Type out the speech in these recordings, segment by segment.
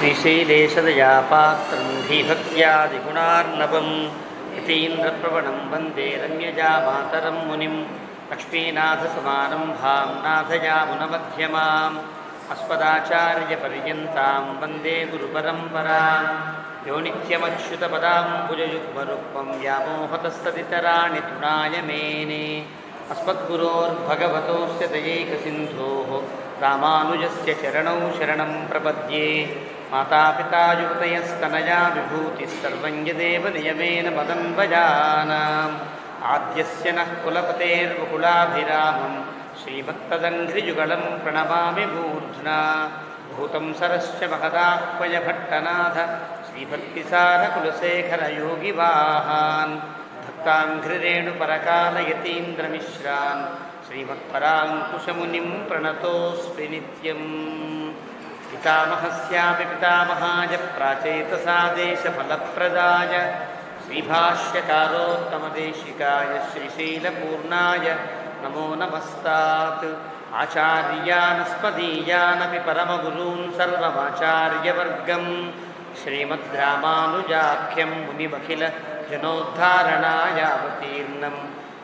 श्रीशैलेशदयापात्रं धीभक्त्यादिगुणार्णवं यतीन्द्रप्रवणं वन्दे रम्यजामातरं मुनिं लक्ष्मीनाथसमारम्भां नाथयामुनमध्यमाम् अस्मदाचार्यपर्यन्तां वन्दे गुरुपरम्परां यो नित्यमच्युतपदाम्बुजयुग्मरुक्मं व्यामोहतस्तदितराणि तृणाय मेने अस्मद्गुरोर्भगवतोऽस्य दयैकसिन्धोः रामानुजस्य चरणौ शरणं प्रपद्ये मातापिता युवतयस्तनया विभूतिः सर्वं यदेव नियमेन मदन्वजानाम् आद्यस्य नः कुलपतेर्वकुलाभिरामं श्रीभक्तदङ्घ्रिजुगलं प्रणमामि मूर्ध्ना भूतं सरश्च महदाह्वयभट्टनाथ श्रीभक्तिसारकुलशेखरयोगिवाहान् भक्ताङ्घ्रिरेणुपरकालयतीन्द्रमिश्रान् श्रीमत्पराङ्कुशमुनिं प्रणतोऽस्मि नित्यम् पितामहस्यापि पितामहाय प्राचेतसादेशफलप्रदाय श्रीभाष्यकारोत्तमदेशिकाय श्रीशैलपूर्णाय नमो नमस्तात् आचार्यानस्मदीयानपि परमगुरून् सर्वमाचार्यवर्गं श्रीमद्रामानुजाख्यं मुनिमखिल जनोद्धारणायावतीर्णं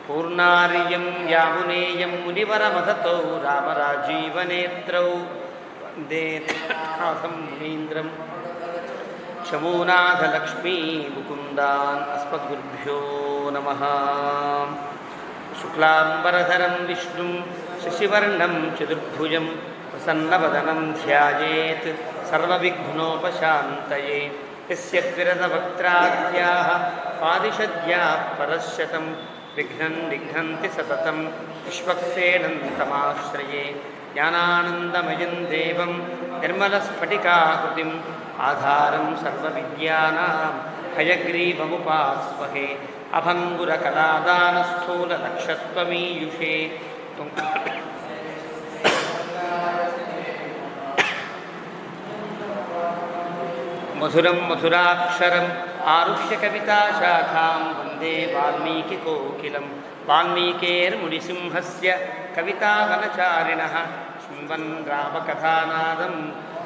पूर्णार्यं यामुनेयं मुनिवरमथतौ रामराजीवनेत्रौ वन्दे नाथं मुनीन्द्रं शमूनाथलक्ष्मी मुकुन्दान् अस्मद्गुरुभ्यो नमः। शुक्लाम्बरधरं विष्णुं शशिवर्णं चतुर्भुजं प्रसन्नवदनं ध्यायेत् सर्वविघ्नोपशान्तये यस्य विरतवक्त्राद्याः पादिशद्याः परश्शतं विघ्नं निघ्नन्ति सततं विश्वक्सेनं तमाश्रये ज्ञानानन्दमयं देवं निर्मलस्फटिकाकृतिम् आधारं सर्वविद्यानां हयग्रीवमुपास्महे अभङ्गुरकलादानस्थूलनक्षत्वमीयुषे मधुरं मधुराक्षरम् आरुह्य कविताशाखां वन्दे वाल्मीकिकोकिलं वाल्मीकेर्मुनिसिंहस्य कवितावनचारिणः शृण्वन् रामकथानादं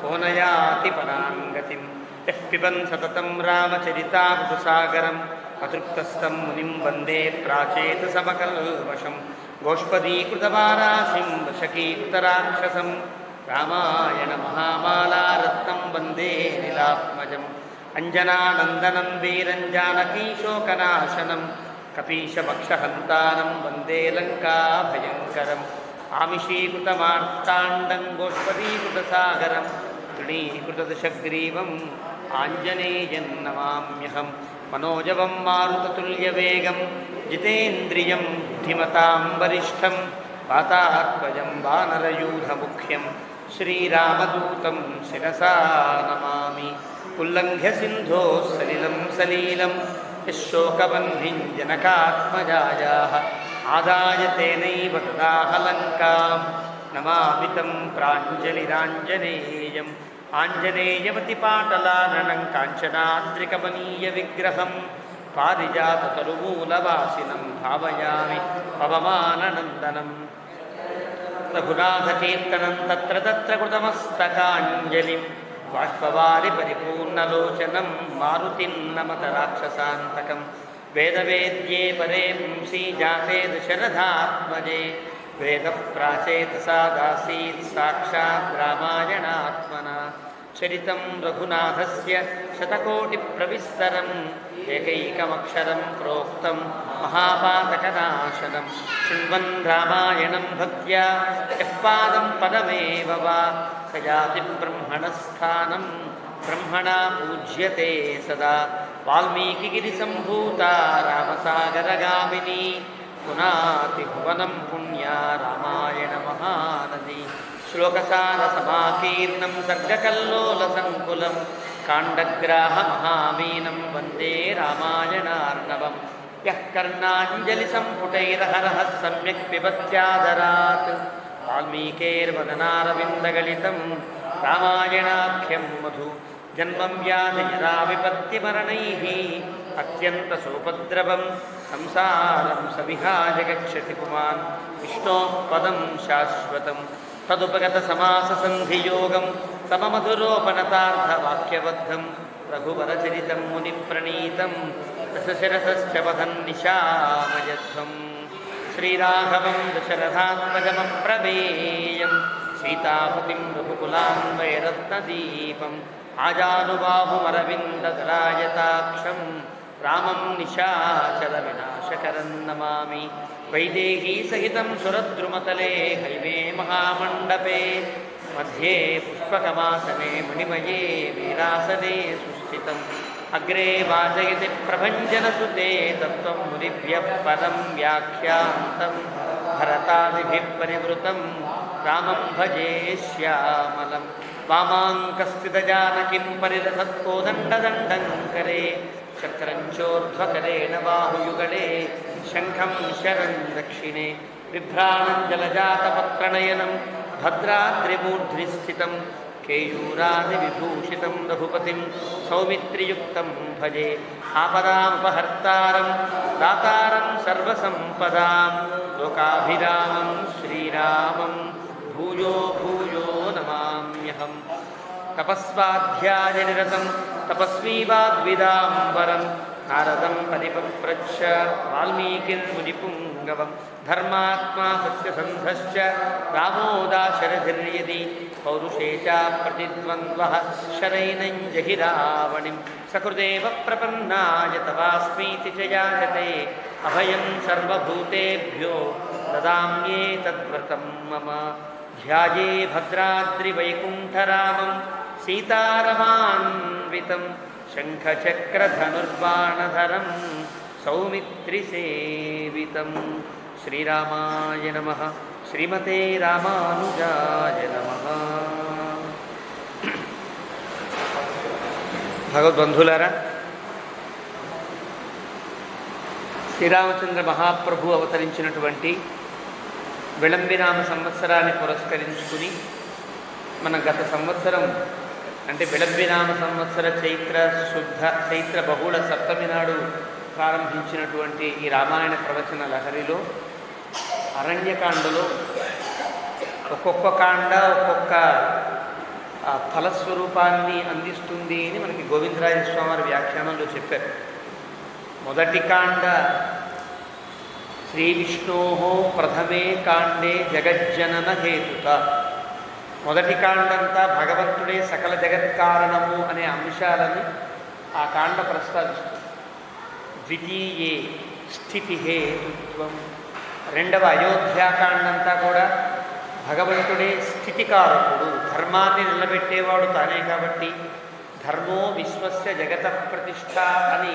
को न याति परां गतिं यः पिबन् सततं रामचरितामृतसागरम् अतृप्तस्थं मुनिं वन्दे प्राचेतसमकल्मषं गोष्पदीकृतवारासिं वशकीकृतराक्षसं रामायणमहामालारत्नं वन्दे लीलात्मजम् अञ्जनानन्दनं वीरं जानकीशोकनाशनं कपीशभक्षहन्तारं वन्दे लङ्काभयङ्करम् आमिषीकृतमार्ताण्डं गोष्पदीकृतसागरं तृणीकृतदशग्रीवम् आञ्जनेयं नमाम्यहं मनोजवं मारुततुल्यवेगं जितेन्द्रियं बुद्धिमतां वरिष्ठं वातात्मजं वानरयूथमुख्यं श्रीरामदूतं शिरसा नमामि। उल्लङ्घ्य सिन्धोः सलिलं सलीलं यशोकबन्धिं जनकात्मजायाः आदाय तेनैव तदाह लङ्कां नमामि तं प्राञ्जलिराञ्जनेयम् आञ्जनेयवतिपाटलाननं काञ्चनाद्रिकमनीयविग्रहं पारिजाततरुमूलवासिनं भावयामि पवमाननन्दनम् रघुनाथकीर्तनं तत्र तत्र कृतमस्तकाञ्जलिं बाष्पवारि परिपूर्णलोचनं मारुतिं नमत राक्षसान्तकं वेदवेद्ये परे पुंसी जाते दशरथात्मजे वेदः प्राचेतसादासीत् साक्षात् रामायणात्मना चरितं रघुनाथस्य शतकोटिप्रविस्तरम् एकैकमक्षरं प्रोक्तं महापातकनाशनं शृण्वन् रामायणं भक्त्या यः पादं पदमेव वा स याति ब्रह्मणस्थानं ब्रह्मणा पूज्यते सदा वाल्मीकिगिरिसम्भूता रामसागरगामिनी पुनाति भुवनं पुण्या रामायणमहानदी श्लोकसारसमाकीर्णं सर्गकल्लोलसङ्कुलं काण्डग्राहमहामीनं वन्दे रामायणार्णवम् यः कर्णाञ्जलिसम्पुटैरहरः सम्यक् पिबत्यादरात् वाल्मीकेर्वदनारविन्दगलितं रामायणाख्यं मधु जन्मं व्याधयदा विपत्तिमरणैः अत्यन्तसोपद्रवं संसारं सविहाय गच्छति पुमान् विष्णोः पदं शाश्वतं తదుపగత సమాస సంధియోగం సమమధురోపనతార్థవాక్యబద్ధం రఘువరచరితం ముని ప్రణీతం దశశరసశ్చ వదన్ నిశామయధ్వం శ్రీరాఘవం దశరథాత్మజమప్రమేయం సీతాపతిం రఘుకులాన్వయరత్నదీపం ఆజానుబాహుమరవిందదలాయతాక్షం రామం నిశాచర వినాశకరం నమామి వైదేహీ సహితం సురద్రుమతలే హైమే మహామండపే మధ్యే పుష్పకమాసనే మణిమయే వీరాసనే సుస్థితం అగ్రే వాచయతి ప్రభంజనసుతే తత్వం మునిభ్యః పరం వ్యాఖ్యాంతం భరతాదిభిః పరివృతం రామం భజే శ్యామలం వామాంకస్థితజానకిం పరిలసత్కోదండదండం కరే చక్రం చోర్ధ్వకరేణ బాహుయుగళే శంఖం శరం దక్షిణే బిభ్రాణం జలజాతపత్రనయనం భద్రాద్రిమూర్ధ్ని స్థితం కేయూరాదివిభూషితం రఘుపతిం సౌమిత్రియుక్తం భజే ఆపదామపహర్తారం దాతారం సర్వసంపదాం లోకాభిరామం శ్రీరామం భూయో భూయో నమామ్యహం తపస్వాధ్యాయనిరతం తపస్వీ వాగ్విదాంబరం నారదం పరిపప్రచ్ఛ వాల్మీకిర్మునిపుంగవం ధర్మాత్మా సత్యసంధశ్చ రామో దాశరథిర్యది పౌరుషే చ ప్రతిద్వంద్వః శరైణం జహి రావణిం సకృదేవ ప్రపన్నాయ తవాస్మీతి చ యాచతే అభయం సర్వభూతేభ్యో దదామ్యేతద్వ్రతం మమ ధ్యాయే భద్రాద్రివైకుంఠరామం సీతారమాన్వితం శంఖచక్రధనుర్బాణధరం సౌమిత్రిసేవితం శ్రీరామాయ నమః శ్రీమతే రామానుజాయ నమః. భగవద్బంధులారా, శ్రీరామచంద్ర మహాప్రభు అవతరించినటువంటి విళంబినామ సంవత్సరాన్ని పురస్కరించుకుని మన గత సంవత్సరం అంటే విళంబినామ సంవత్సర చైత్ర బహుళ సప్తమి నాడు ప్రారంభించినటువంటి ఈ రామాయణ ప్రవచన లహరిలో అరణ్యకాండలో ఒక్కొక్క కాండ ఒక్కొక్క ఫలస్వరూపాన్ని అందిస్తుంది అని మనకి గోవిందరాజస్వామి వారి వ్యాఖ్యానంలో చెప్పారు. మొదటి కాండ శ్రీ విష్ణో ప్రథమే కాండే జగజ్జనన హేతుత. మొదటి కాండంతా భగవంతుడే సకల జగత్కారణము అనే అంశాలను ఆ కాండ ప్రస్తావిస్తుంది. ద్వితీయే స్థితి హేతుత్వం. రెండవ అయోధ్యాకాండంతా కూడా భగవంతుడే స్థితికారకుడు, ధర్మాన్ని నిలబెట్టేవాడు తానే కాబట్టి ధర్మో విశ్వస్య జగత ప్రతిష్ఠ అని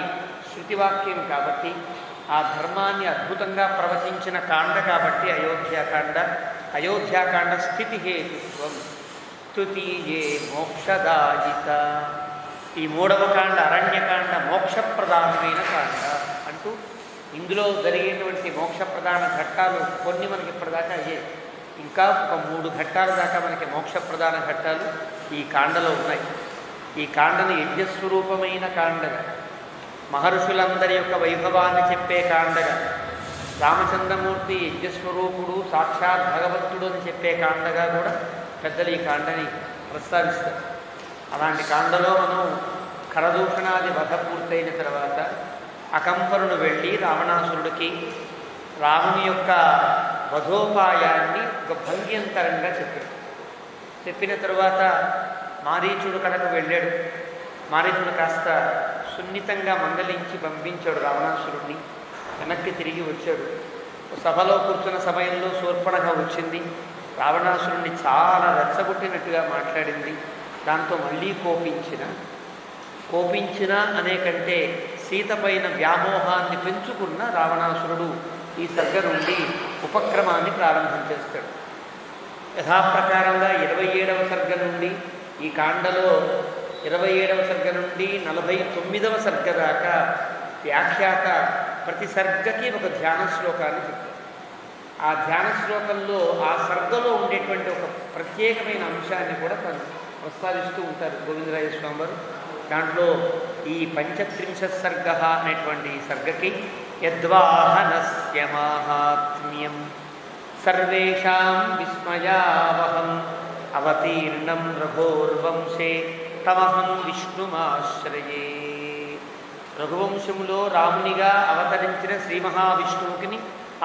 శృతివాక్యం కాబట్టి ఆ ధర్మాన్ని అద్భుతంగా ప్రవచించిన కాండ కాబట్టి అయోధ్యాకాండ స్థితి హేతుత్వం. తృతీయే మోక్షదాయిత. ఈ మూడవ కాండ అరణ్యకాండ మోక్షప్రధానమైన కాండ అంటూ ఇందులో జరిగేటువంటి మోక్షప్రధాన ఘట్టాలు కొన్ని మనకి ఇప్పటిదాకా అయ్యాయి. ఇంకా ఒక 3 ఘట్టాల దాకా మనకి మోక్షప్రధాన ఘట్టాలు ఈ కాండలో ఉన్నాయి. ఈ కాండను యజ్ఞస్వరూపమైన కాండగా, మహర్షులందరి యొక్క వైభవాన్ని చెప్పే కాండగా, రామచంద్రమూర్తి యజ్ఞస్వరూపుడు సాక్షాత్ భగవంతుడు అని చెప్పే కాండగా కూడా పెద్దలు ఈ కాండని ప్రస్తావిస్తారు. అలాంటి కాండలో మనం ఖరదూషణాది వధ పూర్తయిన తర్వాత అకంపరును వెళ్ళి రావణాసురుడికి రాముని యొక్క వధోపాయాన్ని ఒక భంగ్యంతరంగా చెప్పిన తరువాత మారీచుడు కడకు వెళ్ళాడు. మారీచుడు కాస్త సున్నితంగా మందలించి పంపించాడు రావణాసురుడిని. వెనక్కి తిరిగి వచ్చాడు. సభలో కూర్చున్న సమయంలో శూర్పణఖ వచ్చింది. రావణాసురుడిని చాలా రెచ్చగొట్టినట్టుగా మాట్లాడింది. దాంతో మళ్ళీ కోపించిన అనే కంటే సీత పైన వ్యామోహాన్ని పెంచుకున్న రావణాసురుడు ఈ సర్గ నుండి ఉపక్రమాన్ని ప్రారంభం చేస్తాడు. యథాప్రకారంగా 27వ సర్గ నుండి ఈ కాండలో 27వ సర్గ నుండి 49వ సర్గ దాకా వ్యాఖ్యాత ప్రతి సర్గకి ఒక ధ్యాన శ్లోకాన్ని చెప్తారు. ఆ ధ్యాన శ్లోకంలో ఆ సర్గలో ఉండేటువంటి ఒక ప్రత్యేకమైన అంశాన్ని కూడా తను ప్రస్తావిస్తూ ఉంటారు గోవిందరాజస్వామి వారు. దాంట్లో ఈ 35 సర్గ అనేటువంటి సర్గకి యద్వాహనస్య మాహాత్మ్యం సర్వేషాం విస్మయావహం అవతీర్ణం రఘోర్వంశే తమహం విష్ణుమాశ్రయే. రఘువంశములో రామునిగా అవతరించిన శ్రీ మహావిష్ణువుకిని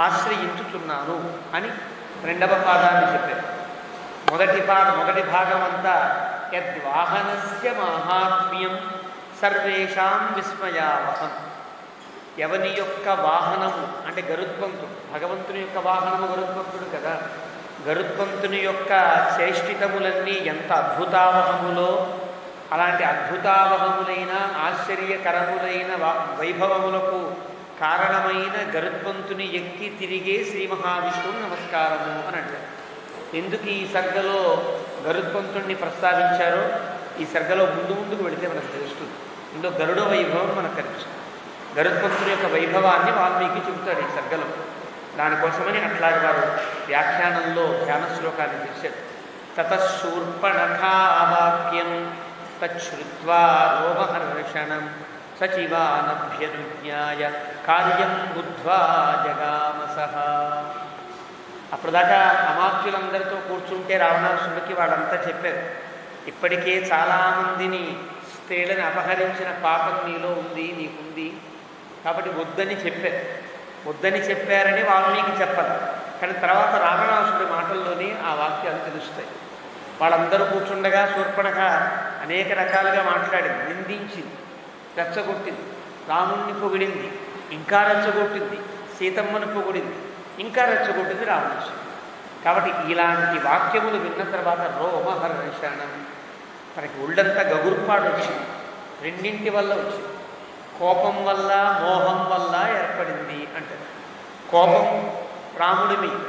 ఆశ్రయించుచున్నాను అని రెండవ పాదాన్ని చెప్పారు. మొదటి భాగం అంతా యద్వాహనస్య మాహాత్మ్యం సర్వేషాం విస్మయావహం. ఎవని యొక్క వాహనము అంటే గరుత్మంతుడు, భగవంతుని యొక్క వాహనము గరుత్మంతుడు కదా. గరుత్మంతుని యొక్క చేష్టితములన్నీ ఎంత అద్భుతావహములో, అలాంటి అద్భుతావహములైన ఆశ్చర్యకరములైన వైభవములకు కారణమైన గరుత్మంతుని ఎక్కి తిరిగే శ్రీ మహావిష్ణువు నమస్కారము అని అంటారు. ఎందుకు ఈ సర్గలో గరుత్మంతుణ్ణి ప్రస్తావించారో ఈ సర్గలో ముందుకు వెళితే మనకు తెలుస్తుంది. ఇందులో గరుడ వైభవం మనకు కనిపిస్తుంది. గరుత్మంతుని యొక్క వైభవాన్ని వాల్మీకి చెబుతాడు ఈ సర్గలో. దానికోసమని అట్లాగే వారు వ్యాఖ్యానంలో ధ్యాన శ్లోకాన్ని చేశారు. తతశూర్పణఖావాక్యం తచ్చుత్వా రోమహర్షణం సచివానభ్యనుజ్ఞాయ కార్యం బుద్ధ్వా జగామసః. అప్పటిదాకా అమాత్యులందరితో కూర్చుంటే రావణాసురుడికి వాళ్ళంతా చెప్పారు, ఇప్పటికే చాలామందిని స్త్రీలను అపహరించిన పాపం నీలో ఉంది, నీకుంది, కాబట్టి వద్దని చెప్పారని వాల్మీకి చెప్పాలి. కానీ తర్వాత రావణాసురుడి మాటల్లోనే ఆ వాక్యాలు తెలుస్తాయి. వాళ్ళందరూ కూర్చుండగా శూర్పణఖ అనేక రకాలుగా మాట్లాడింది, నిందించింది, రెచ్చగొట్టింది, రాముణ్ణి పొగిడింది, ఇంకా రెచ్చగొట్టింది, సీతమ్మను పొగిడింది, ఇంకా రెచ్చగొట్టింది రావణాసురుడు. కాబట్టి ఇలాంటి వాక్యములు విన్న తర్వాత రోమహర్షణం, మనకి ఒళ్ళంతా గగుర్పాడు వచ్చింది. రెండింటి వల్ల వచ్చింది. కోపం వల్ల మోహం వల్ల ఏర్పడింది అంటారు. కోపం రాముడి మీద,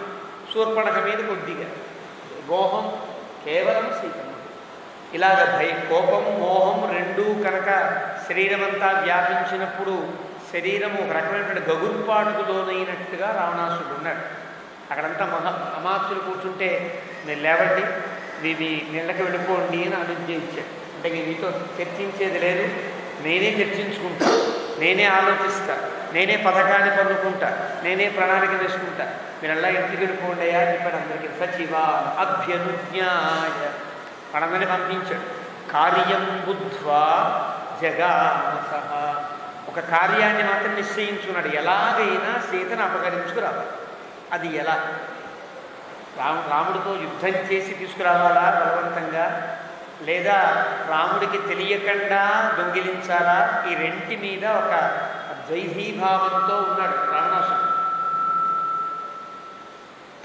శూర్పణఖ మీద కొద్దిగా, మోహం కేవలం సీతమ్మ. ఇలాగ కోపం మోహం రెండూ కనుక శరీరమంతా వ్యాపించినప్పుడు శరీరం ఒక రకమైనటువంటి గగుర్పాటుకు లోనైనట్టుగా రావణాసురుడు ఉన్నాడు. అక్కడంతా అమాత్యులు కూర్చుంటే నేను లేవండి, మీ నీళ్ళకి వెళ్ళిపోండి అని అనుజ్ఞయించాడు. అంటే మీతో చర్చించేది లేదు, నేనే చర్చించుకుంటా, నేనే ఆలోచిస్తా, నేనే పథకాన్ని పన్నుకుంటా, నేనే ప్రణాళిక వేసుకుంటా, మీరల్లా ఇంటికి వెళ్ళిపోండి అయ్యా అని చెప్పాడు అందరికీ. సచివా అభ్యనుజ్ఞాయ, వాళ్ళందరినీ పంపించాడు. కార్యం బుద్ధ్వా జగామసః, ఒక కార్యాన్ని మాత్రం నిశ్చయించుకున్నాడు, ఎలాగైనా సీతను అపహరించుకురావాలి. అది ఎలా? రాముడితో యుద్ధం చేసి తీసుకురావాలా బలవంతంగా, లేదా రాముడికి తెలియకుండా దొంగిలించాలా? ఈ రెంటి మీద ఒక ద్వైధీభావంతో ఉన్నాడు రావణాసురుడు.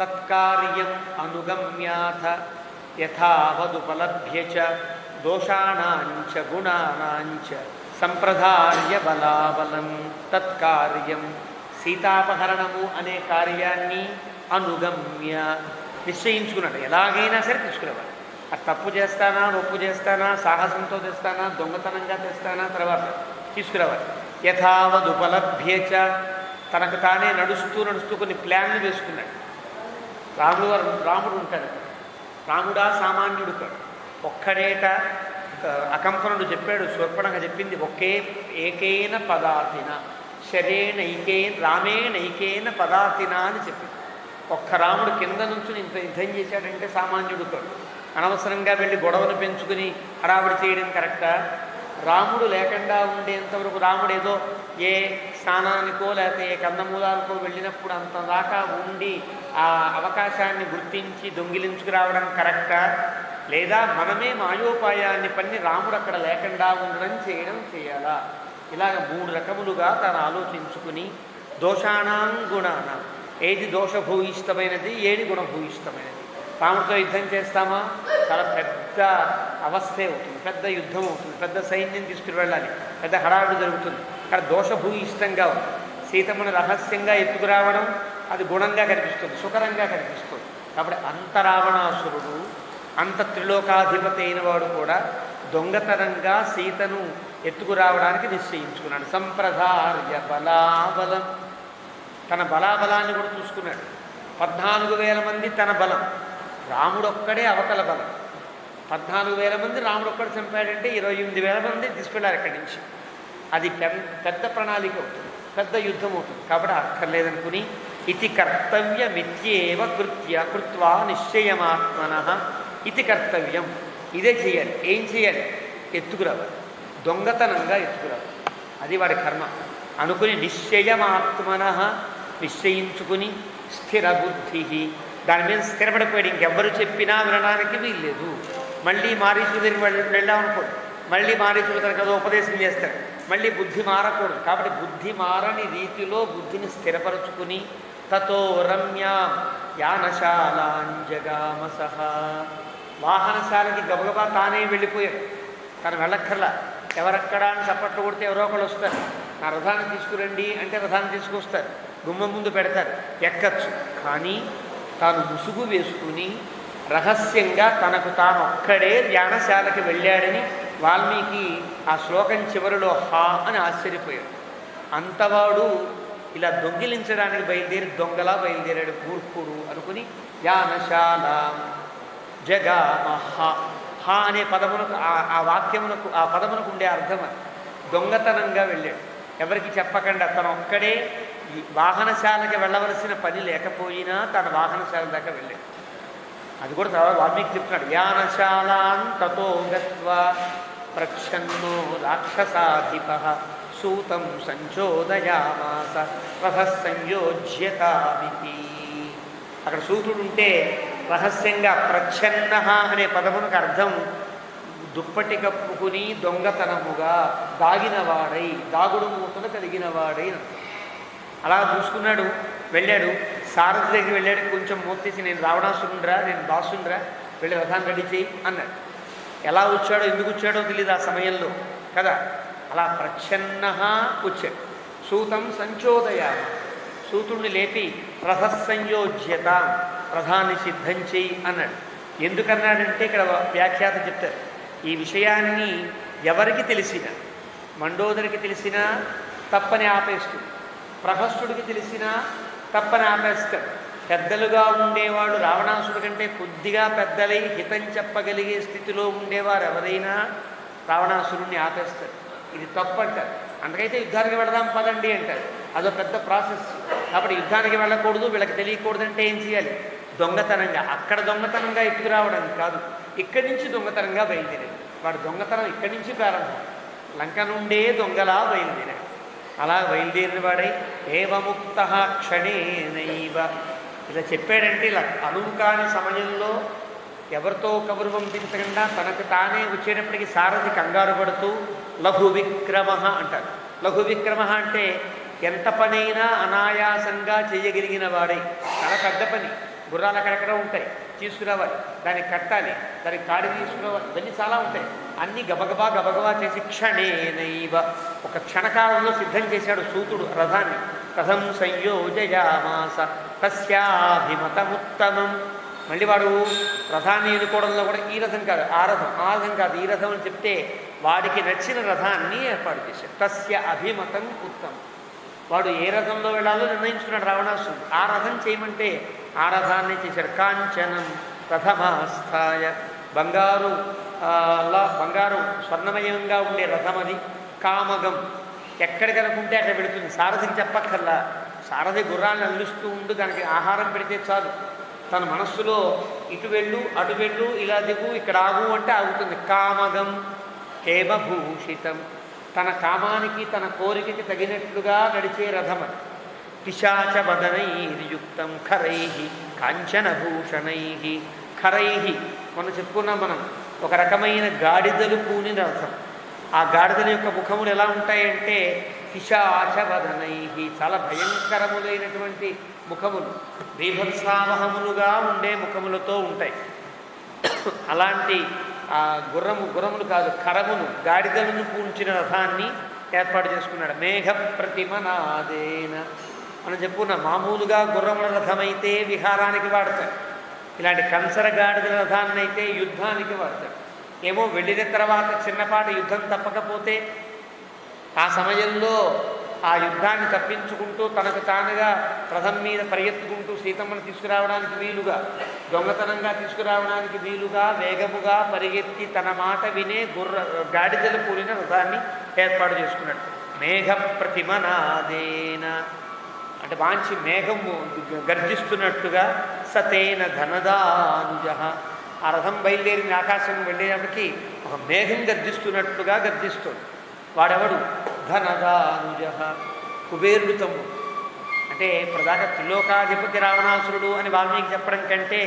తత్కార్యం అనుగమ్యాథ యథావదుపలభ్య చ దోషాణాంచ గుణానాంచ సంప్రదార్య బలాబలం. తత్కార్యం సీతాపహరణము అనే కార్యాన్ని అనుగమ్య నిశ్చయించుకున్నాడు, ఎలాగైనా సరే తీసుకురావాలి. అది తప్పు చేస్తానా, ఒప్పు చేస్తానా, సాహసంతో తెస్తానా, దొంగతనంగా తెస్తానా, తర్వాత తీసుకురావాలి. యథావదుపలభ్యచ, తనకు తానే నడుస్తూ కొన్ని ప్లాన్లు వేసుకున్నాడు. రాముడు ఉంటాడు. రాముడా సామాన్యుడు కాడు, ఒక్కడేట. అకంపనుడు చెప్పాడు, శూర్పణఖ చెప్పింది, ఏకేన పదాతిన రామేణైకేన పదాతిన అని చెప్పింది. ఒక్క రాముడు కింద నుంచి ఇంత యుద్ధం చేశాడంటే సామాన్యుడు కాడు. అనవసరంగా వెళ్ళి గొడవను పెంచుకుని హడావిడి చేయడం కరెక్టా? రాముడు లేకుండా ఉండేంతవరకు రాముడు ఏదో ఏ స్నానానికో లేకపోతే ఏ కందమూలాలకో వెళ్ళినప్పుడు అంత దాకా ఉండి ఆ అవకాశాన్ని గుర్తించి దొంగిలించుకురావడం కరెక్టా? లేదా మనమే మాయోపాయాన్ని పన్ని రాముడు అక్కడ లేకుండా ఉండడం చేయాలా? ఇలాగ 3 రకములుగా తను ఆలోచించుకుని దోషాణాం గుణానాం, ఏది దోషభూయిష్టమైనది, ఏది గుణభూయిష్టమైనది. రాముడితో యుద్ధం చేస్తామా? చాలా పెద్ద అవస్థే అవుతుంది, పెద్ద యుద్ధం అవుతుంది, పెద్ద సైన్యం తీసుకుని వెళ్ళాలి, పెద్ద హడావిడి జరుగుతుంది. అక్కడ దోషభూయిష్టంగా ఉంది. సీతమ్మను రహస్యంగా ఎత్తుకురావడం అది గుణంగా కనిపిస్తుంది, సుకరంగా కనిపిస్తుంది. కాబట్టి అంత రావణాసురుడు, అంత త్రిలోకాధిపతి అయిన వాడు కూడా దొంగతనంగా సీతను ఎత్తుకురావడానికి నిశ్చయించుకున్నాడు. సంప్రదార్య బలాబలం, తన బలాబలాన్ని కూడా చూసుకున్నాడు. 14,000 మంది తన బలం, రాముడొక్కడే అవతల బలం. 14,000 మంది రాముడొక్కడు చంపాడంటే 28,000 మంది తీసుకెళ్ళారు ఇక్కడి నుంచి. అది పెద్ద ప్రణాళిక అవుతుంది, పెద్ద యుద్ధం అవుతుంది. కాబట్టి అక్కర్లేదనుకుని ఇది కర్తవ్యమిత్యేవ కృత్వా నిశ్చయమాత్మనః ఇది కర్తవ్యం. ఇదే చేయాలి. ఏం చేయాలి? ఎత్తుకురావాలి, దొంగతనంగా ఎత్తుకురావాలి. అది వాడి కర్మ అనుకుని నిశ్చయమాత్మనః నిశ్చయించుకుని స్థిరబుద్ధి దాని మీద స్థిరపడిపోయాడు. ఇంకెవ్వరు చెప్పినా వినడానికి వీల్లేదు. మళ్ళీ మారీచుల దగ్గరికి వెళ్ళామనుకోండి, మళ్ళీ మారీచులు తనకు ఏదో ఉపదేశం చేస్తాడు, మళ్ళీ బుద్ధి మారకూడదు. కాబట్టి బుద్ధి మారని రీతిలో బుద్ధిని స్థిరపరచుకుని తతో రమ్యా యానశాలాంజగామసః వాహనశాలకి గబగబా తానే వెళ్ళిపోయాడు. తను వెళ్ళక్కర్లా. ఎవరక్కడా అని చప్పట్లు కొడితే ఎవరో ఒకళ్ళు వస్తారు. నా రథాన్ని తీసుకురండి అంటే రథాన్ని తీసుకొస్తారు, గుమ్మం ముందు పెడతారు, ఎక్కచ్చు. కానీ తాను ముసుగు వేసుకుని రహస్యంగా తనకు తాను ఒక్కడే ధ్యానశాలకి వెళ్ళాడని వాల్మీకి ఆ శ్లోకం చివరిలో హా అని ఆశ్చర్యపోయాడు. అంతవాడు ఇలా దొంగిలించడానికి బయలుదేరి దొంగలా బయలుదేరాడు మూర్ఖుడు అనుకుని ధ్యానశాల జగామహ. హా అనే పదమునకు ఆ వాక్యమునకు ఆ పదమునకు ఉండే అర్థం దొంగతనంగా వెళ్ళాడు. ఎవరికి చెప్పకుండా తను ఒక్కడే వాహనశాలకి వెళ్ళవలసిన పని లేకపోయినా తన వాహనశాల దాకా వెళ్ళాడు. అది కూడా తర్వాత వాల్మీకి చెప్తున్నాడు. యానశాలాన్ తతో గత్వా ప్రక్షన్నో రాక్షసాధిపః సూతం సంచోదయామాస రథః సంయోజ్యతామితి. అక్కడ సూతుడు ఉంటే రహస్యంగా ప్రచ్ఛన్న అనే పదమునకు అర్థం దుప్పటి కప్పుకుని దొంగతనముగా దాగినవాడై, దాగుడు మూతను కలిగినవాడై. అలా చూసుకున్నాడు, వెళ్ళాడు. సారథి దగ్గరికి వెళ్ళాడు. కొంచెం మూతేసి నేను రావణాసురుండ్రా, నేను దాసుండ్రా, వెళ్ళి రథాన్ని రెడీ చేయి అన్నాడు. ఎలా వచ్చాడో ఎందుకు వచ్చాడో తెలియదు ఆ సమయంలో కదా. అలా ప్రచ్ఛన్న వచ్చాడు. సూతం సంచోదయ సూతుడిని లేపి రథ సంయోజ్యత రథాన్ని సిద్ధం చేయి అన్నాడు. ఎందుకన్నాడంటే ఇక్కడ వ్యాఖ్యాత చెప్తారు. ఈ విషయాన్ని ఎవరికి తెలిసినా, మండోదరికి తెలిసినా తప్పని ఆపేస్తుంది, ప్రహస్తుడికి తెలిసినా తప్పని ఆపేస్తాడు. పెద్దలుగా ఉండేవాడు రావణాసుడి కంటే కొద్దిగా పెద్దలై హితం చెప్పగలిగే స్థితిలో ఉండేవారు ఎవరైనా రావణాసురుణ్ణి ఆపేస్తారు. ఇది తప్పు అంటారు. అందుకైతే యుద్ధానికి వెళదాం పదండి అంటారు. అదో పెద్ద ప్రాసెస్. కాబట్టి యుద్ధానికి వెళ్ళకూడదు, వీళ్ళకి తెలియకూడదంటే ఏం చేయాలి? దొంగతనంగా, అక్కడ దొంగతనంగా ఎత్తుకురావడానికి కాదు, ఇక్కడి నుంచి దొంగతనంగా బయలుదేరాడు. వాడు దొంగతనం ఇక్కడి నుంచి ప్రారంభం. లంక నుండే దొంగలా బయలుదేరాడు. అలా బయలుదేరిన వాడై ఏవముక్త క్షణేనైవ ఇలా చెప్పాడంటే ఇలా అనువు కాని సమయంలో ఎవరితో కబురు పంపించకుండా తనకు తానే వచ్చేటప్పటికి సారథి కంగారు పడుతూ లఘు విక్రమ అంటారు. లఘు విక్రమ అంటే ఎంత పనైనా అనాయాసంగా చేయగలిగిన వాడై. చాలా పెద్ద పని, గుర్రాలు అక్కడెక్కడ ఉంటాయి, తీసుకురావాలి, దానికి కట్టాలి, దానికి కాడి తీసుకురావాలి, ఇవన్నీ చాలా ఉంటాయి. అన్నీ గబగబా గబగబా చేసి క్షణేనైవ ఒక క్షణకాలంలో సిద్ధం చేశాడు సూతుడు రథాన్ని. రథం సంయోజయామాస తస్యాభిమతముత్తమం. మళ్ళీ వాడు రథాన్ని ఎన్నుకోవడంలో కూడా ఈ రథం కాదు, ఆ రథం, ఆ రథం కాదు, ఈ రథం అని చెప్తే వాడికి నచ్చిన రథాన్ని ఏర్పాటు చేశాడు. తస్య అభిమతం ఉత్తమం. వాడు ఏ రథంలో వెళ్ళాలో నిర్ణయించుకున్నాడు రావణాసురుడు. ఆ రథం చేయమంటే ఆ రథాన్ని చేశాడు. కాంచనం రథమాస్థాయ బంగారు స్వర్ణమయంగా ఉండే రథం అది. కామగం ఎక్కడికనుకుంటే అక్కడ పెడుతుంది, సారథికి చెప్పక్కర్లా. సారథి గుర్రాన్ని అల్లుస్తూ ఉండు, దానికి ఆహారం పెడితే చాలు. తన మనస్సులో ఇటు వెళ్ళు అటు వెళ్ళు, ఇలా దిగు ఇక్కడ ఆగు అంటే ఆగుతుంది. కామగం హేమభూషితం తన కామానికి తన కోరికకి తగినట్లుగా నడిచే రథం అది. పిశాచ వదనైర్యుక్తం ఖరై కాంచనభూషణై ఖరై మనం చెప్పుకున్నాం మనం. ఒక రకమైన గాడిదలు పూనిన రథం. ఆ గాడిదల యొక్క ముఖములు ఎలా ఉంటాయంటే పిశాచ వదనై చాలా భయంకరములైనటువంటి ముఖములు, బీభత్సావహములుగా ఉండే ముఖములతో ఉంటాయి. అలాంటి గుర్రములు కాదు, ఖరములు, గాడిదలను పూంచిన రథాన్ని ఏర్పాటు చేసుకున్నాడు. మేఘ ప్రతిమనాదేన మనం చెప్పుకున్నాం. మామూలుగా గుర్రముల రథమైతే విహారానికి వాడతాడు. ఇలాంటి కంసర గాడిదల రథాన్ని అయితే యుద్ధానికి వాడతాడు. ఏమో వెళ్ళిన తర్వాత చిన్నపాటి యుద్ధం తప్పకపోతే ఆ సమయంలో ఆ యుద్ధాన్ని తప్పించుకుంటూ తనకు తానుగా రథం మీద పరిగెత్తుకుంటూ సీతమ్మను తీసుకురావడానికి వీలుగా, దొంగతనంగా తీసుకురావడానికి వీలుగా వేగముగా పరిగెత్తి తన మాట వినే గాడిదలు కూలిన రథాన్ని ఏర్పాటు చేసుకున్నాడు. మేఘ ప్రతిమనాదేన అంటే మంచి మేఘం గర్జిస్తున్నట్టుగా సతేన ధనదానుజ. ఆ రథం బయలుదేరిన ఆకాశం వెళ్ళేటప్పటికి ఒక మేఘం గర్జిస్తున్నట్టుగా గర్జిస్తుంది. వాడెవడు? ధనదానుజ, కుబేరుడు తమ్ముడు. అంటే ప్రధాన త్రిలోకాధిపతి రావణాసురుడు అని వాల్మీకి చెప్పడం కంటే